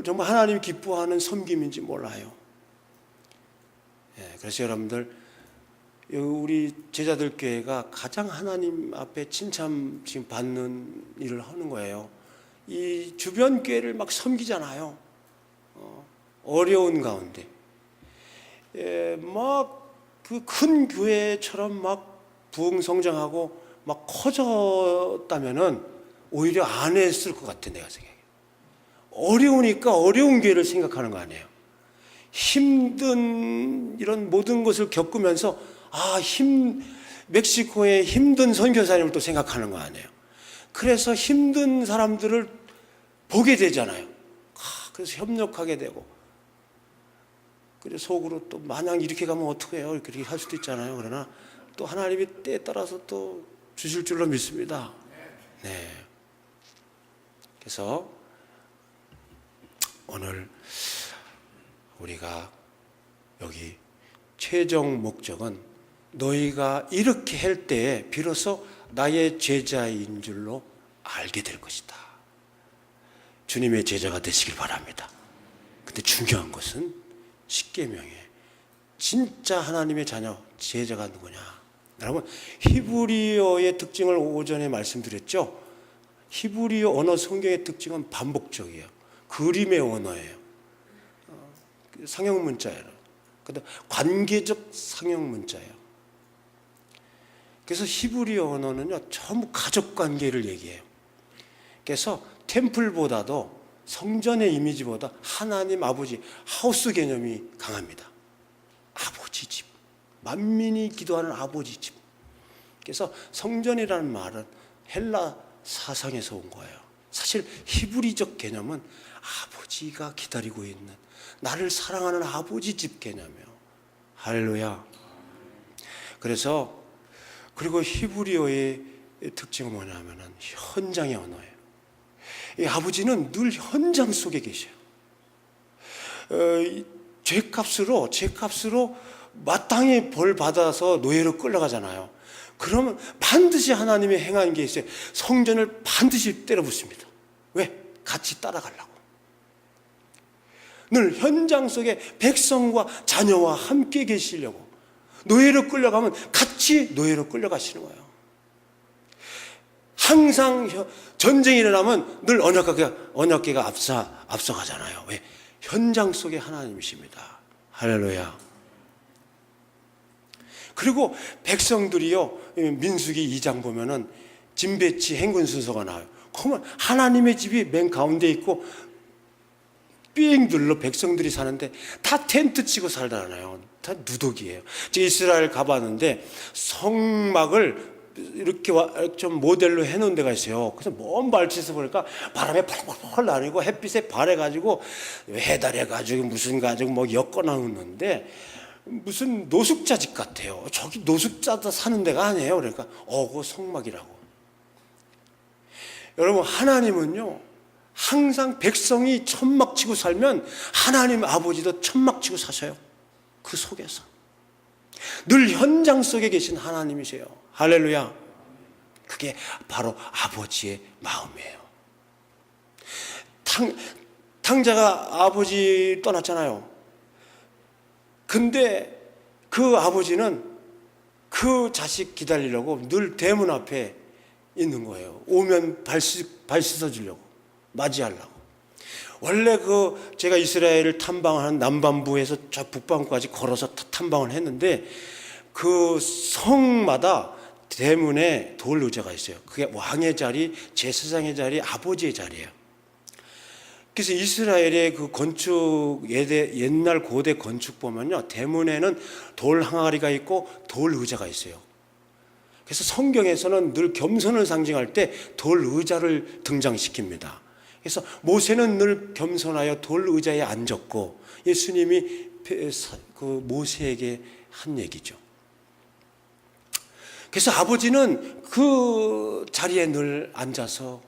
정말 하나님이 기뻐하는 섬김인지 몰라요. 그래서 여러분들, 우리 제자들 교회가 가장 하나님 앞에 칭찬 지금 받는 일을 하는 거예요. 이 주변 교회를 막 섬기잖아요. 어려운 가운데 막 그 큰 교회처럼 막 부흥성장하고 막 커졌다면은 오히려 안 했을 것 같아, 내가 생각해. 어려우니까 어려운 교회를 생각하는 거 아니에요. 힘든 이런 모든 것을 겪으면서 멕시코의 힘든 선교사님을 또 생각하는 거 아니에요. 그래서 힘든 사람들을 보게 되잖아요. 그래서 협력하게 되고, 그래서 속으로 또 마냥 이렇게 가면 어떡해요, 그렇게 할 수도 있잖아요. 그러나 또 하나님이 때에 따라서 또 주실 줄로 믿습니다. 네. 그래서 오늘 우리가 여기 최종 목적은 너희가 이렇게 할 때에 비로소 나의 제자인 줄로 알게 될 것이다. 주님의 제자가 되시길 바랍니다. 근데 중요한 것은 십계명에 진짜 하나님의 자녀, 제자가 누구냐? 여러분, 히브리어의 특징을 오전에 말씀드렸죠. 히브리어 언어 성경의 특징은 반복적이에요. 그림의 언어예요. 상형 문자예요. 근데 관계적 상형 문자예요. 그래서 히브리어 언어는요, 전부 가족 관계를 얘기해요. 그래서 템플보다도 성전의 이미지보다 하나님 아버지 하우스 개념이 강합니다. 아버지 집, 만민이 기도하는 아버지 집. 그래서 성전이라는 말은 헬라 사상에서 온 거예요. 사실 히브리적 개념은 아버지가 기다리고 있는, 나를 사랑하는 아버지 집 개념이에요. 할렐루야. 그리고 히브리어의 특징은 뭐냐면은 현장의 언어예요. 이 아버지는 늘 현장 속에 계셔요. 죄값으로 마땅히 벌 받아서 노예로 끌려가잖아요. 그러면 반드시 하나님이 행한 게 있어요. 성전을 반드시 때려 붓습니다. 왜? 같이 따라가려고. 늘 현장 속에 백성과 자녀와 함께 계시려고. 노예로 끌려가면 같이 노예로 끌려가시는 거예요. 항상 전쟁이 일어나면 늘 언약궤가 앞서가잖아요. 왜? 현장 속에 하나님이십니다. 할렐루야. 그리고 백성들이요, 민수기 2장 보면은 진배치 행군 순서가 나와요. 그러면 하나님의 집이 맨 가운데 있고 삥 둘러 백성들이 사는데 다 텐트 치고 살잖아요. 다 누더기예요. 제가 이스라엘 가봤는데 성막을 이렇게 좀 모델로 해놓은 데가 있어요. 그래서 먼 발치에서 보니까 바람에 펄펄펄 나뉘고 햇빛에 발해가지고 해달해가지고 무슨 가지고 뭐 엮어놓는데 무슨 노숙자 집 같아요. 저기 노숙자도 사는 데가 아니에요. 그러니까 그 성막이라고. 여러분, 하나님은요 항상 백성이 천막 치고 살면 하나님 아버지도 천막 치고 사셔요. 그 속에서 늘 현장 속에 계신 하나님이세요. 할렐루야. 그게 바로 아버지의 마음이에요. 탕자가 아버지 떠났잖아요. 근데 그 아버지는 그 자식 기다리려고 늘 대문 앞에 있는 거예요. 오면 발 씻어주려고, 맞이하려고. 원래 제가 이스라엘을 탐방하는 남반부에서 저 북반부까지 걸어서 탐방을 했는데 그 성마다 대문에 돌 의자가 있어요. 그게 왕의 자리, 제사장의 자리, 아버지의 자리예요. 그래서 이스라엘의 그 건축, 옛날 고대 건축 보면요, 대문에는 돌 항아리가 있고 돌 의자가 있어요. 그래서 성경에서는 늘 겸손을 상징할 때 돌 의자를 등장시킵니다. 그래서 모세는 늘 겸손하여 돌 의자에 앉았고, 예수님이 그 모세에게 한 얘기죠. 그래서 아버지는 그 자리에 늘 앉아서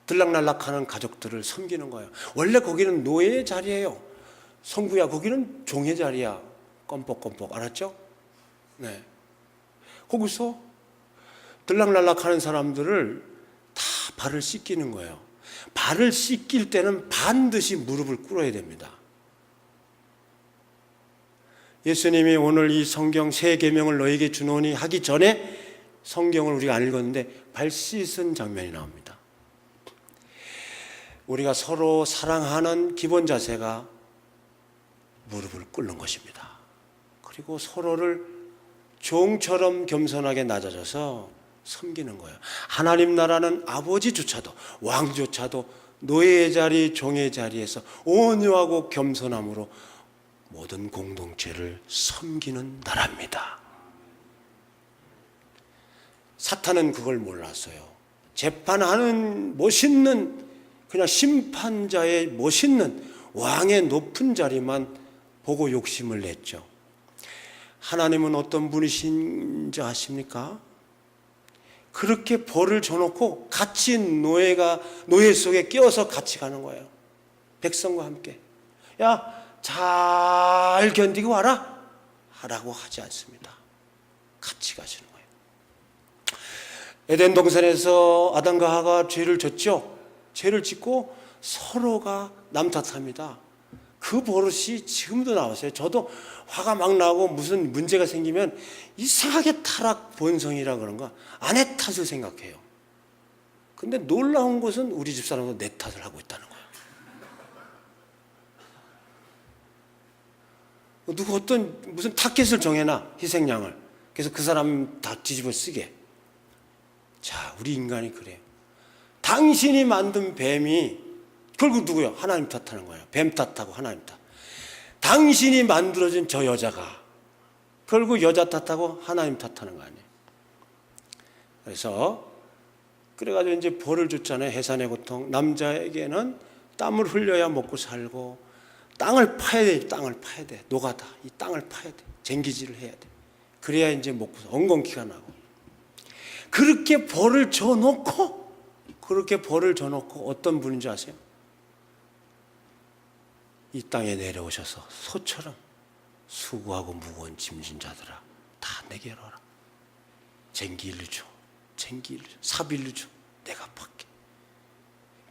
들락날락하는 가족들을 섬기는 거예요. 원래 거기는 노예의 자리예요. 성부야, 거기는 종의 자리야. 껌뻑껌뻑, 알았죠? 네. 거기서 들락날락하는 사람들을 다 발을 씻기는 거예요. 발을 씻길 때는 반드시 무릎을 꿇어야 됩니다. 예수님이 오늘 이 성경 새 계명을 너에게 주노니 하기 전에 성경을 우리가 안 읽었는데 발 씻은 장면이 나옵니다. 우리가 서로 사랑하는 기본 자세가 무릎을 꿇는 것입니다. 그리고 서로를 종처럼 겸손하게 낮아져서 섬기는 거예요. 하나님 나라는 아버지조차도, 왕조차도 노예의 자리, 종의 자리에서 온유하고 겸손함으로 모든 공동체를 섬기는 나라입니다. 사탄은 그걸 몰랐어요. 재판하는 멋있는, 그냥 심판자의 멋있는 왕의 높은 자리만 보고 욕심을 냈죠. 하나님은 어떤 분이신지 아십니까? 그렇게 벌을 줘놓고 같이 노예 속에 끼어서 같이 가는 거예요. 백성과 함께. 야, 잘 견디고 와라 하라고 하지 않습니다. 같이 가시는 거예요. 에덴 동산에서 아담과 하와가 죄를 졌죠. 죄를 짓고 서로가 남 탓합니다. 그 버릇이 지금도 나왔어요. 저도 화가 막 나고 무슨 문제가 생기면 이상하게 타락 본성이라 그런가 아내 탓을 생각해요. 근데 놀라운 것은 우리 집사람도 내 탓을 하고 있다는 거예요. 누구 어떤 무슨 타켓을 정해놔, 희생양을. 그래서 그 사람 다 뒤집어 쓰게. 자, 우리 인간이 그래요. 당신이 만든 뱀이 결국 누구요? 하나님 탓하는 거예요. 뱀 탓하고 하나님 탓. 당신이 만들어진 저 여자가 결국 여자 탓하고 하나님 탓하는 거 아니에요. 그래서 그래가지고 이제 벌을 줬잖아요. 해산의 고통. 남자에게는 땀을 흘려야 먹고 살고 땅을 파야 돼. 땅을 파야 돼. 노가다. 이 땅을 파야 돼. 쟁기질을 해야 돼. 그래야 이제 먹고 엉겅퀴가 나고. 그렇게 벌을 줘놓고 어떤 분인지 아세요? 이 땅에 내려오셔서 소처럼 수고하고 무거운 짐진 자들아 다 내게 오라. 쟁기일로 줘. 사빌로 줘. 내가 받게.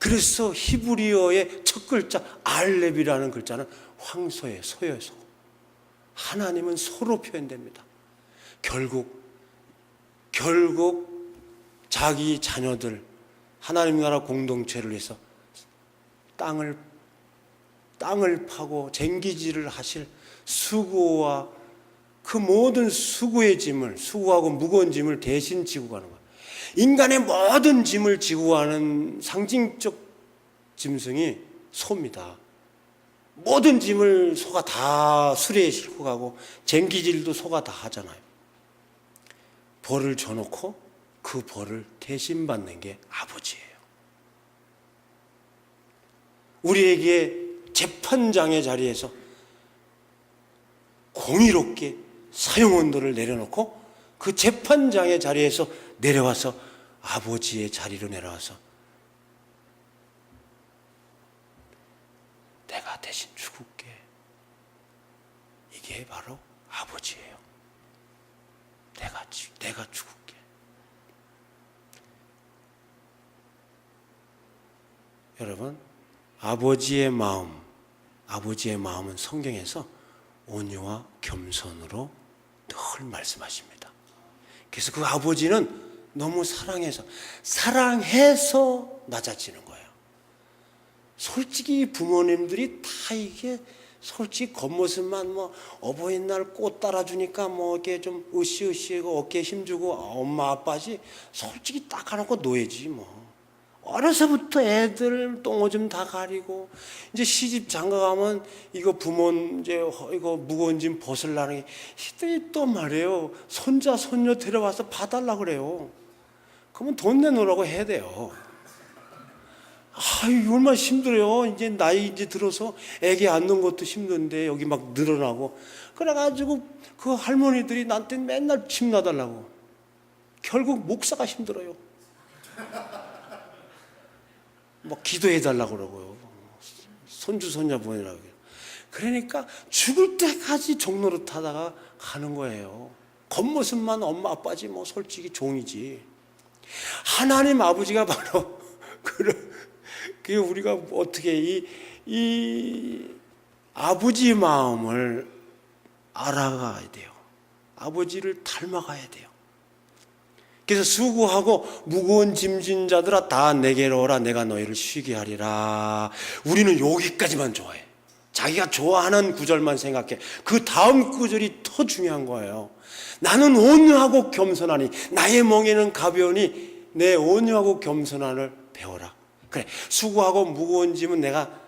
그래서 히브리어의 첫 글자 알렙이라는 글자는 황소예요. 소예요. 소. 하나님은 소로 표현됩니다. 결국 자기 자녀들 하나님 나라 공동체를 위해서 땅을 파고 쟁기질을 하실 수고와 그 모든 수고의 짐을, 수고하고 무거운 짐을 대신 지고 가는 거예요. 인간의 모든 짐을 지고 가는 상징적 짐승이 소입니다. 모든 짐을 소가 다 수레에 싣고 가고 쟁기질도 소가 다 하잖아요. 벌을 줘놓고 그 벌을 대신 받는 게 아버지예요. 우리에게 재판장의 자리에서 공의롭게 사형언도를 내려놓고 그 재판장의 자리에서 내려와서 아버지의 자리로 내려와서 내가 대신 죽을게. 이게 바로 아버지예요. 내가 죽을게. 여러분, 아버지의 마음은 성경에서 온유와 겸손으로 늘 말씀하십니다. 그래서 그 아버지는 너무 사랑해서 낮아지는 거예요. 솔직히 부모님들이 다 이게 솔직히 겉모습만 뭐 어버이날 꽃 따라주니까 뭐 이렇게 좀 으쌰으쌰하고 어깨에 힘주고 엄마 아빠지 솔직히 닦아놓고 노예지 뭐. 어려서부터 애들 똥오줌 다 가리고 이제 시집 장가가면 이거 부모 이제 이거 무거운 짐 벗으려는 게 히들이 또 말이에요. 손자 손녀 데려와서 봐달라 그래요. 그러면 돈 내놓으라고 해야 돼요. 이거 얼마나 힘들어요. 이제 나이 이제 들어서 애기 안는 것도 힘든데 여기 막 늘어나고 그래가지고 그 할머니들이 나한테 맨날 침 놔달라고. 결국 목사가 힘들어요. 뭐 기도해달라고 그러고요. 손주 손녀 보내라고. 그러니까 죽을 때까지 종로를 타다가 가는 거예요. 겉모습만 엄마 아빠지 뭐 솔직히 종이지. 하나님 아버지가 바로 그 우리가 어떻게 이 아버지 마음을 알아가야 돼요. 아버지를 닮아가야 돼요. 그래서 수고하고 무거운 짐진 자들아 다 내게로 오라. 내가 너희를 쉬게 하리라. 우리는 여기까지만 좋아해. 자기가 좋아하는 구절만 생각해. 그 다음 구절이 더 중요한 거예요. 나는 온유하고 겸손하니 나의 멍에는 가벼우니 내 온유하고 겸손함을 배워라. 그래, 수고하고 무거운 짐은 내가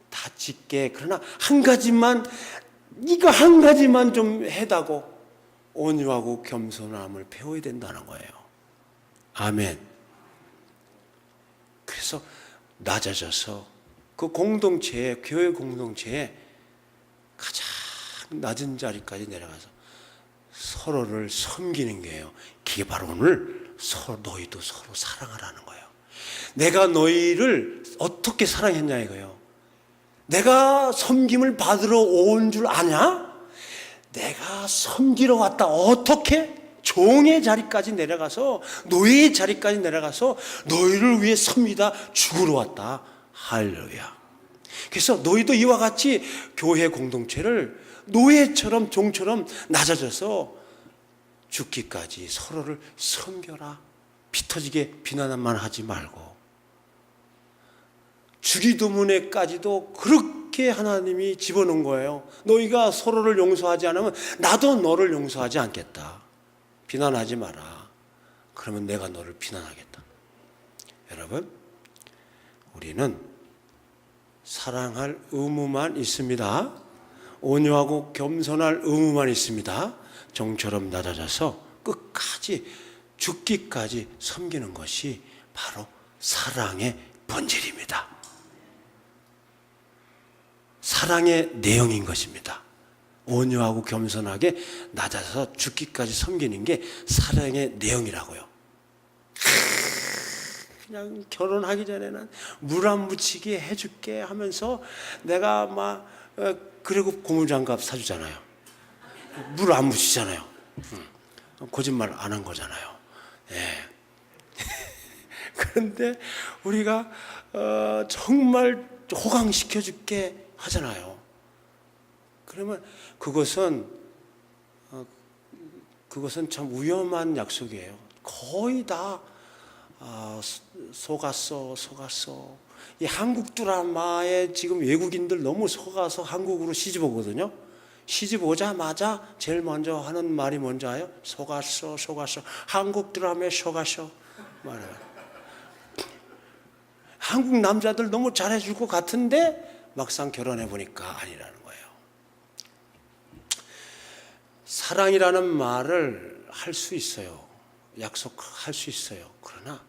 다 짓게. 그러나 한 가지만, 이거 한 가지만 좀 해다고 온유하고 겸손함을 배워야 된다는 거예요. 아멘. 그래서 낮아져서 그 공동체에, 교회 공동체에 가장 낮은 자리까지 내려가서 서로를 섬기는 게요. 그게 바로 오늘 너희도 서로 사랑하라는 거예요. 내가 너희를 어떻게 사랑했냐 이거예요. 내가 섬김을 받으러 온 줄 아냐? 내가 섬기러 왔다. 어떻게? 종의 자리까지 내려가서, 노예의 자리까지 내려가서 너희를 위해 섬기다 죽으러 왔다. 할렐루야. 그래서 너희도 이와 같이 교회 공동체를 노예처럼, 종처럼 낮아져서 죽기까지 서로를 섬겨라. 피 터지게 비난만 하지 말고. 주기도문에까지도 그렇게 하나님이 집어넣은 거예요. 너희가 서로를 용서하지 않으면 나도 너를 용서하지 않겠다. 비난하지 마라. 그러면 내가 너를 비난하겠다. 여러분, 우리는 사랑할 의무만 있습니다. 온유하고 겸손할 의무만 있습니다. 종처럼 낮아져서 끝까지 죽기까지 섬기는 것이 바로 사랑의 본질입니다. 사랑의 내용인 것입니다. 온유하고 겸손하게 낮아서 죽기까지 섬기는 게 사랑의 내용이라고요. 그냥 결혼하기 전에는 물 안 묻히게 해줄게 하면서 내가 막 그리고 고무장갑 사주잖아요. 물 안 묻히잖아요. 거짓말 안 한 거잖아요. 예. 그런데 우리가 정말 호강시켜줄게 하잖아요. 그러면 그것은 참 위험한 약속이에요. 거의 다 속았어. 이 한국 드라마에 지금 외국인들 너무 속아서 한국으로 시집 오거든요. 시집 오자마자 제일 먼저 하는 말이 뭔지 아요? 속았어. 한국 드라마에 속았어 말해요. 한국 남자들 너무 잘해줄 것 같은데 막상 결혼해 보니까 아니라는 거예요. 사랑이라는 말을 할 수 있어요. 약속할 수 있어요. 그러나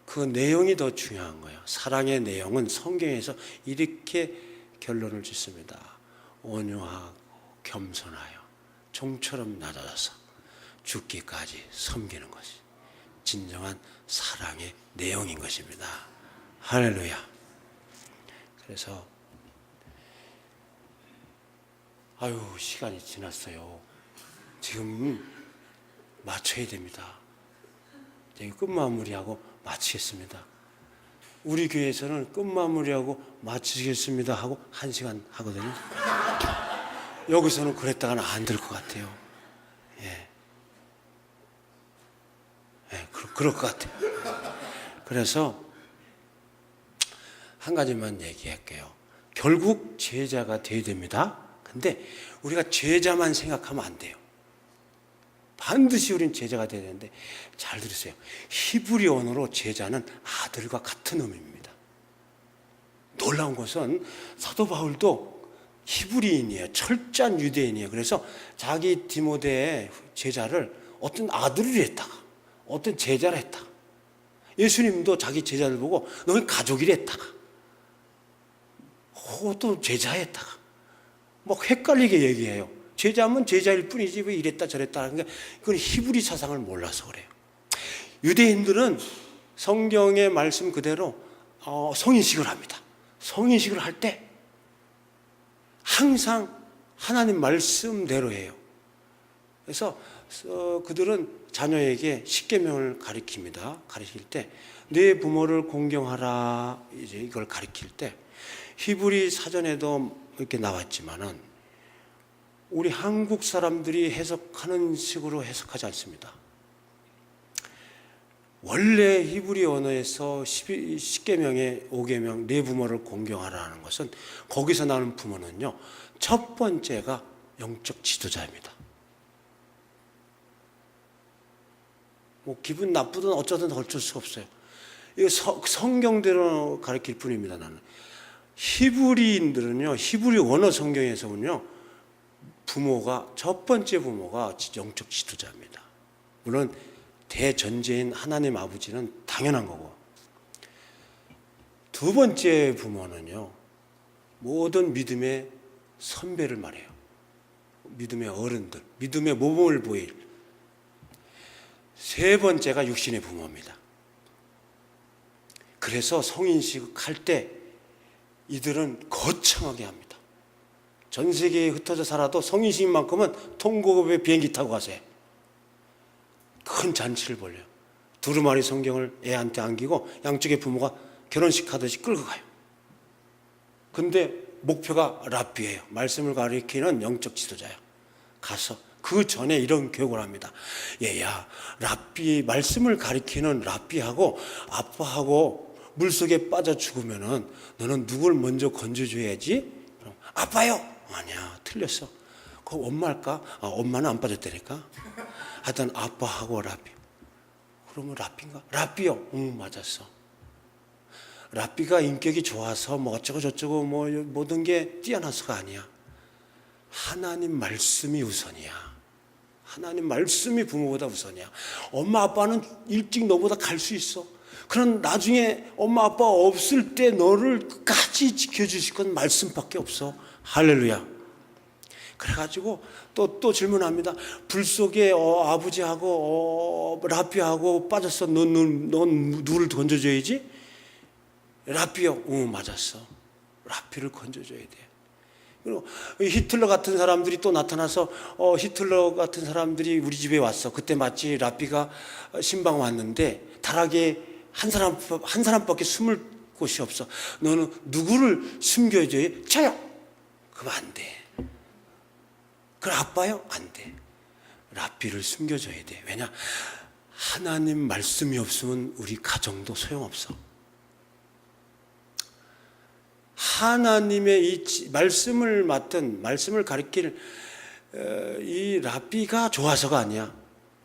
그 내용이 더 중요한 거예요. 사랑의 내용은 성경에서 이렇게 결론을 짓습니다. 온유하고 겸손하여 종처럼 낮아져서 죽기까지 섬기는 것이 진정한 사랑의 내용인 것입니다. 할렐루야. 그래서 시간이 지났어요. 지금 맞춰야 됩니다. 끝마무리하고 마치겠습니다. 우리 교회에서는 끝마무리하고 마치겠습니다 하고 1시간 하거든요. 여기서는 그랬다가는 안 될 것 같아요. 그럴 것 같아요. 그래서 한 가지만 얘기할게요. 결국 제자가 돼야 됩니다. 근데 우리가 제자만 생각하면 안 돼요. 반드시 우린 제자가 돼야 되는데, 잘 들으세요. 히브리 언어로 제자는 아들과 같은 의미입니다. 놀라운 것은 사도 바울도 히브리인이에요. 철저한 유대인이에요. 그래서 자기 디모데의 제자를 어떤 아들을 했다가 어떤 제자를 했다가, 예수님도 자기 제자를 보고 너희 가족이라 했다가 또 제자했다가 막 헷갈리게 얘기해요. 제자면 제자일 뿐이지 왜 이랬다 저랬다 하는 게, 그건 히브리 사상을 몰라서 그래요. 유대인들은 성경의 말씀 그대로 성인식을 합니다. 성인식을 할 때 항상 하나님 말씀대로 해요. 그래서 그들은 자녀에게 십계명을 가르칩니다. 가르칠 때 내 부모를 공경하라, 이제 이걸 가르칠 때 히브리 사전에도 이렇게 나왔지만은 우리 한국 사람들이 해석하는 식으로 해석하지 않습니다. 원래 히브리 언어에서 십계명의 5계명 내 부모를 공경하라는 것은, 거기서 나오는 부모는요, 첫 번째가 영적 지도자입니다. 뭐 기분 나쁘든 어쩌든 어쩔 수 없어요. 이거 성경대로 가르칠 뿐입니다. 나는 히브리인들은요, 히브리 원어 성경에서는요, 부모가 첫 번째 부모가 영적 지도자입니다. 물론 대전제인 하나님 아버지는 당연한 거고, 두 번째 부모는요, 모든 믿음의 선배를 말해요. 믿음의 어른들, 믿음의 모범을 보일. 세 번째가 육신의 부모입니다. 그래서 성인식 할 때 이들은 거창하게 합니다. 전 세계에 흩어져 살아도 성인식만큼은 통고급의 비행기 타고 가세요. 큰 잔치를 벌려요. 두루마리 성경을 애한테 안기고 양쪽의 부모가 결혼식 하듯이 끌고 가요. 근데 목표가 랍비예요. 말씀을 가리키는 영적 지도자예요. 가서 그 전에 이런 교육을 합니다. 얘야, 랍비, 말씀을 가리키는 랍비하고 아빠하고 물속에 빠져 죽으면은 너는 누굴 먼저 건져줘야지? 아빠요? 아니야, 틀렸어. 그럼 엄마일까? 엄마는 안 빠졌다니까. 하여튼 아빠하고 랍비. 그러면 랍비인가? 랍비요. 응, 맞았어. 랍비가 인격이 좋아서 뭐 어쩌고 저쩌고 뭐 모든 게 뛰어나서가 아니야. 하나님 말씀이 우선이야. 하나님 말씀이 부모보다 우선이야. 엄마 아빠는 일찍 너보다 갈 수 있어. 그럼 나중에 엄마 아빠 없을 때 너를 끝까지 지켜주실 건 말씀밖에 없어. 할렐루야. 그래가지고 또 질문합니다. 불 속에 아버지하고 랍비하고 빠졌어. 넌 누구를 건져줘야지? 랍비요. 응, 맞았어. 랍비를 건져줘야 돼. 그리고 히틀러 같은 사람들이 또 나타나서 히틀러 같은 사람들이 우리 집에 왔어. 그때 마치 랍비가 신방 왔는데 다락에 한 사람밖에 숨을 곳이 없어. 너는 누구를 숨겨줘야? 저요. 그럼 안 돼. 그럼 아빠요? 안 돼. 랍비를 숨겨줘야 돼. 왜냐? 하나님 말씀이 없으면 우리 가정도 소용없어. 하나님의 이 말씀을 맡은, 말씀을 가리킬 이 랍비가 좋아서가 아니야.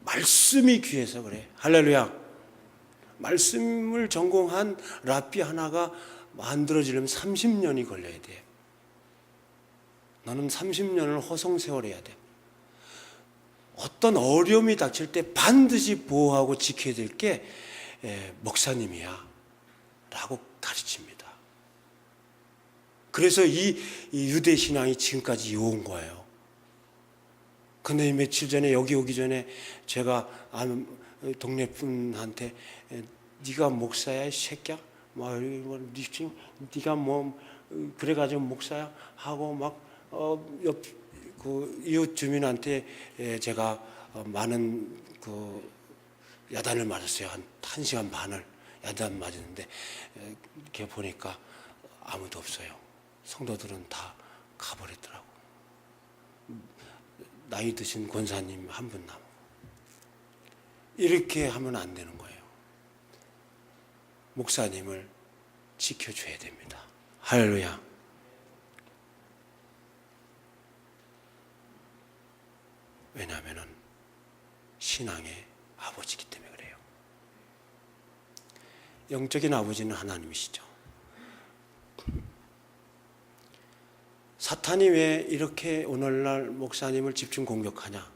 말씀이 귀해서 그래. 할렐루야. 말씀을 전공한 랍비 하나가 만들어지려면 30년이 걸려야 돼. 너는 30년을 허송세월해야 돼. 어떤 어려움이 닥칠 때 반드시 보호하고 지켜야 될 게 목사님이야 라고 가르칩니다. 그래서 이 유대 신앙이 지금까지 이어온 거예요. 근데 며칠 전에 여기 오기 전에 제가 아는 동네 분한테 네가 목사야 이 새끼야? 네가 뭐 그래가지고 목사야 하고 막 옆 그 이웃 주민한테 제가 많은 그 야단을 맞았어요. 한 1시간 반을 야단 맞았는데 이렇게 보니까 아무도 없어요. 성도들은 다 가버렸더라고. 나이 드신 권사님 한 분 남고. 이렇게 하면 안 되는 거예요. 목사님을 지켜줘야 됩니다. 할렐루야. 왜냐하면 신앙의 아버지이기 때문에 그래요. 영적인 아버지는 하나님이시죠. 사탄이 왜 이렇게 오늘날 목사님을 집중 공격하냐?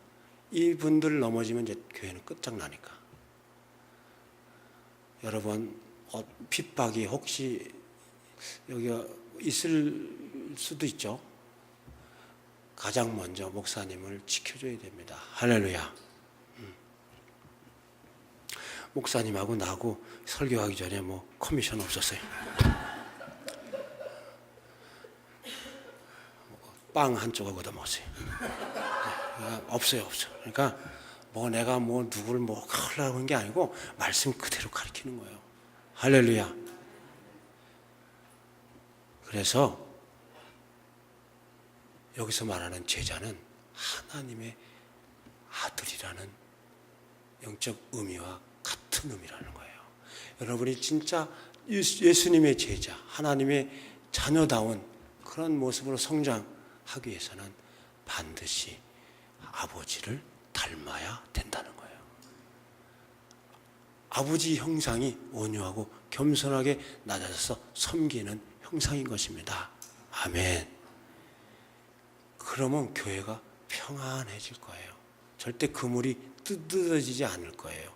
이분들 넘어지면 이제 교회는 끝장나니까. 여러분, 핍박이 혹시 여기 있을 수도 있죠. 가장 먼저 목사님을 지켜줘야 됩니다. 할렐루야. 목사님하고 나하고 설교하기 전에 뭐 커미션 없었어요. 빵 한 조각 얻어 먹었어요. 없어요. 그러니까 뭐 내가 뭐 누구를 뭐 하려고 하는 게 아니고 말씀 그대로 가르치는 거예요. 할렐루야. 그래서 여기서 말하는 제자는 하나님의 아들이라는 영적 의미와 같은 의미라는 거예요. 여러분이 진짜 예수님의 제자, 하나님의 자녀다운 그런 모습으로 성장하기 위해서는 반드시 아버지를 닮아야 된다는 거예요. 아버지 형상이 온유하고 겸손하게 낮아져서 섬기는 형상인 것입니다. 아멘. 그러면 교회가 평안해질 거예요. 절대 그물이 뜯어지지 않을 거예요.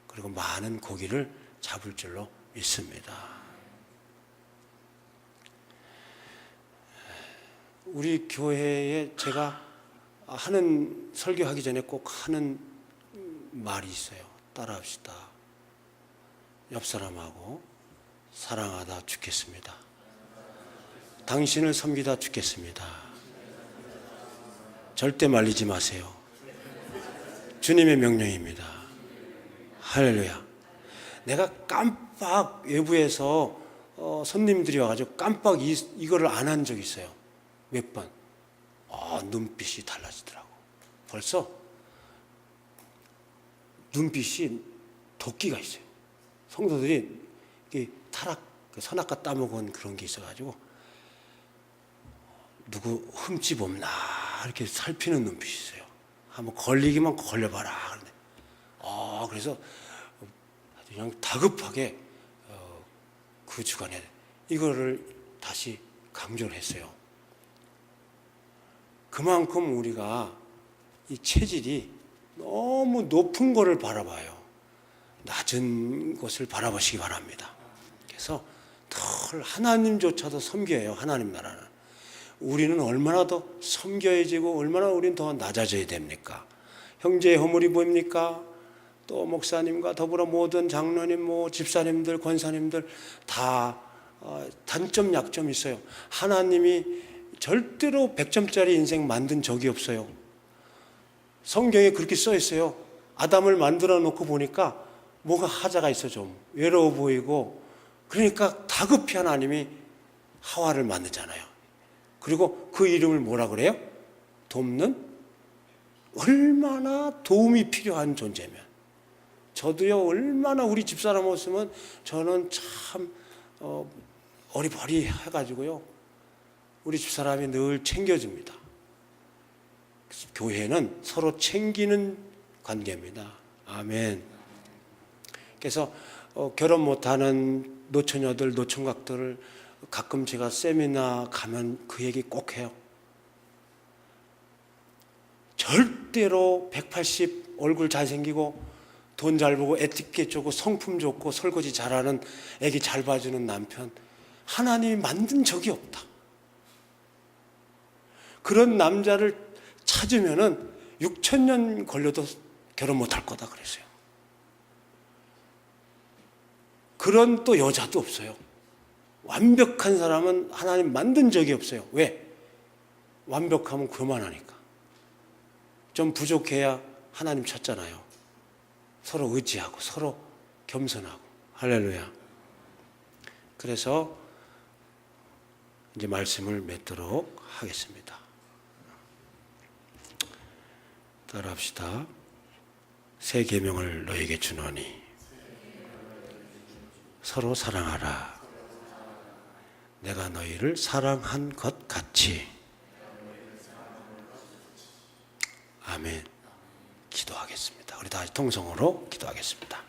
그리고 많은 고기를 잡을 줄로 믿습니다. 우리 교회에 제가 하는 설교하기 전에 꼭 하는 말이 있어요. 따라합시다. 옆 사람하고 사랑하다 죽겠습니다. 당신을 섬기다 죽겠습니다. 절대 말리지 마세요. 주님의 명령입니다. 할렐루야. 내가 깜빡 외부에서 손님들이 와가지고 깜빡 이거를 안 한 적이 있어요. 몇 번. 눈빛이 달라지더라고. 벌써 눈빛이 도끼가 있어요. 성도들이 선악과 따먹은 그런 게 있어가지고 누구 흠집 없나 이렇게 살피는 눈빛이 있어요. 한번 걸리기만 걸려봐라. 그래서 그냥 다급하게 그 주간에 이거를 다시 강조를 했어요. 그만큼 우리가 이 체질이 너무 높은 거를 바라봐요. 낮은 것을 바라보시기 바랍니다. 그래서 늘 하나님조차도 섬겨요. 하나님 나라는. 우리는 얼마나 더 섬겨야지고 얼마나 우리는 더 낮아져야 됩니까? 형제의 허물이 보입니까? 또 목사님과 더불어 모든 장로님, 집사님들, 권사님들 다 단점, 약점이 있어요. 하나님이 절대로 100점짜리 인생 만든 적이 없어요. 성경에 그렇게 써 있어요. 아담을 만들어 놓고 보니까 뭐가 하자가 있어. 좀 외로워 보이고. 그러니까 다급히 하나님이 하와를 만들잖아요. 그리고 그 이름을 뭐라 그래요? 돕는? 얼마나 도움이 필요한 존재면. 저도요, 얼마나 우리 집사람 없으면 저는 참 어리버리 해가지고요, 우리 집사람이 늘 챙겨줍니다. 교회는 서로 챙기는 관계입니다. 아멘. 그래서 결혼 못하는 노처녀들, 노총각들을 가끔 제가 세미나 가면 그 얘기 꼭 해요. 절대로 180 얼굴 잘생기고 돈 잘 보고 에티켓 좋고 성품 좋고 설거지 잘하는 애기 잘 봐주는 남편 하나님이 만든 적이 없다. 그런 남자를 찾으면은 6,000년 걸려도 결혼 못할 거다 그랬어요. 그런 또 여자도 없어요. 완벽한 사람은 하나님 만든 적이 없어요. 왜? 완벽하면 그만하니까. 좀 부족해야 하나님 찾잖아요. 서로 의지하고 서로 겸손하고. 할렐루야. 그래서 이제 말씀을 맺도록 하겠습니다. 따라합시다. 새 계명을 너에게 주노니 서로 사랑하라. 내가 너희를 사랑한 것 같이. 아멘. 기도하겠습니다. 우리 다시 통성으로 기도하겠습니다.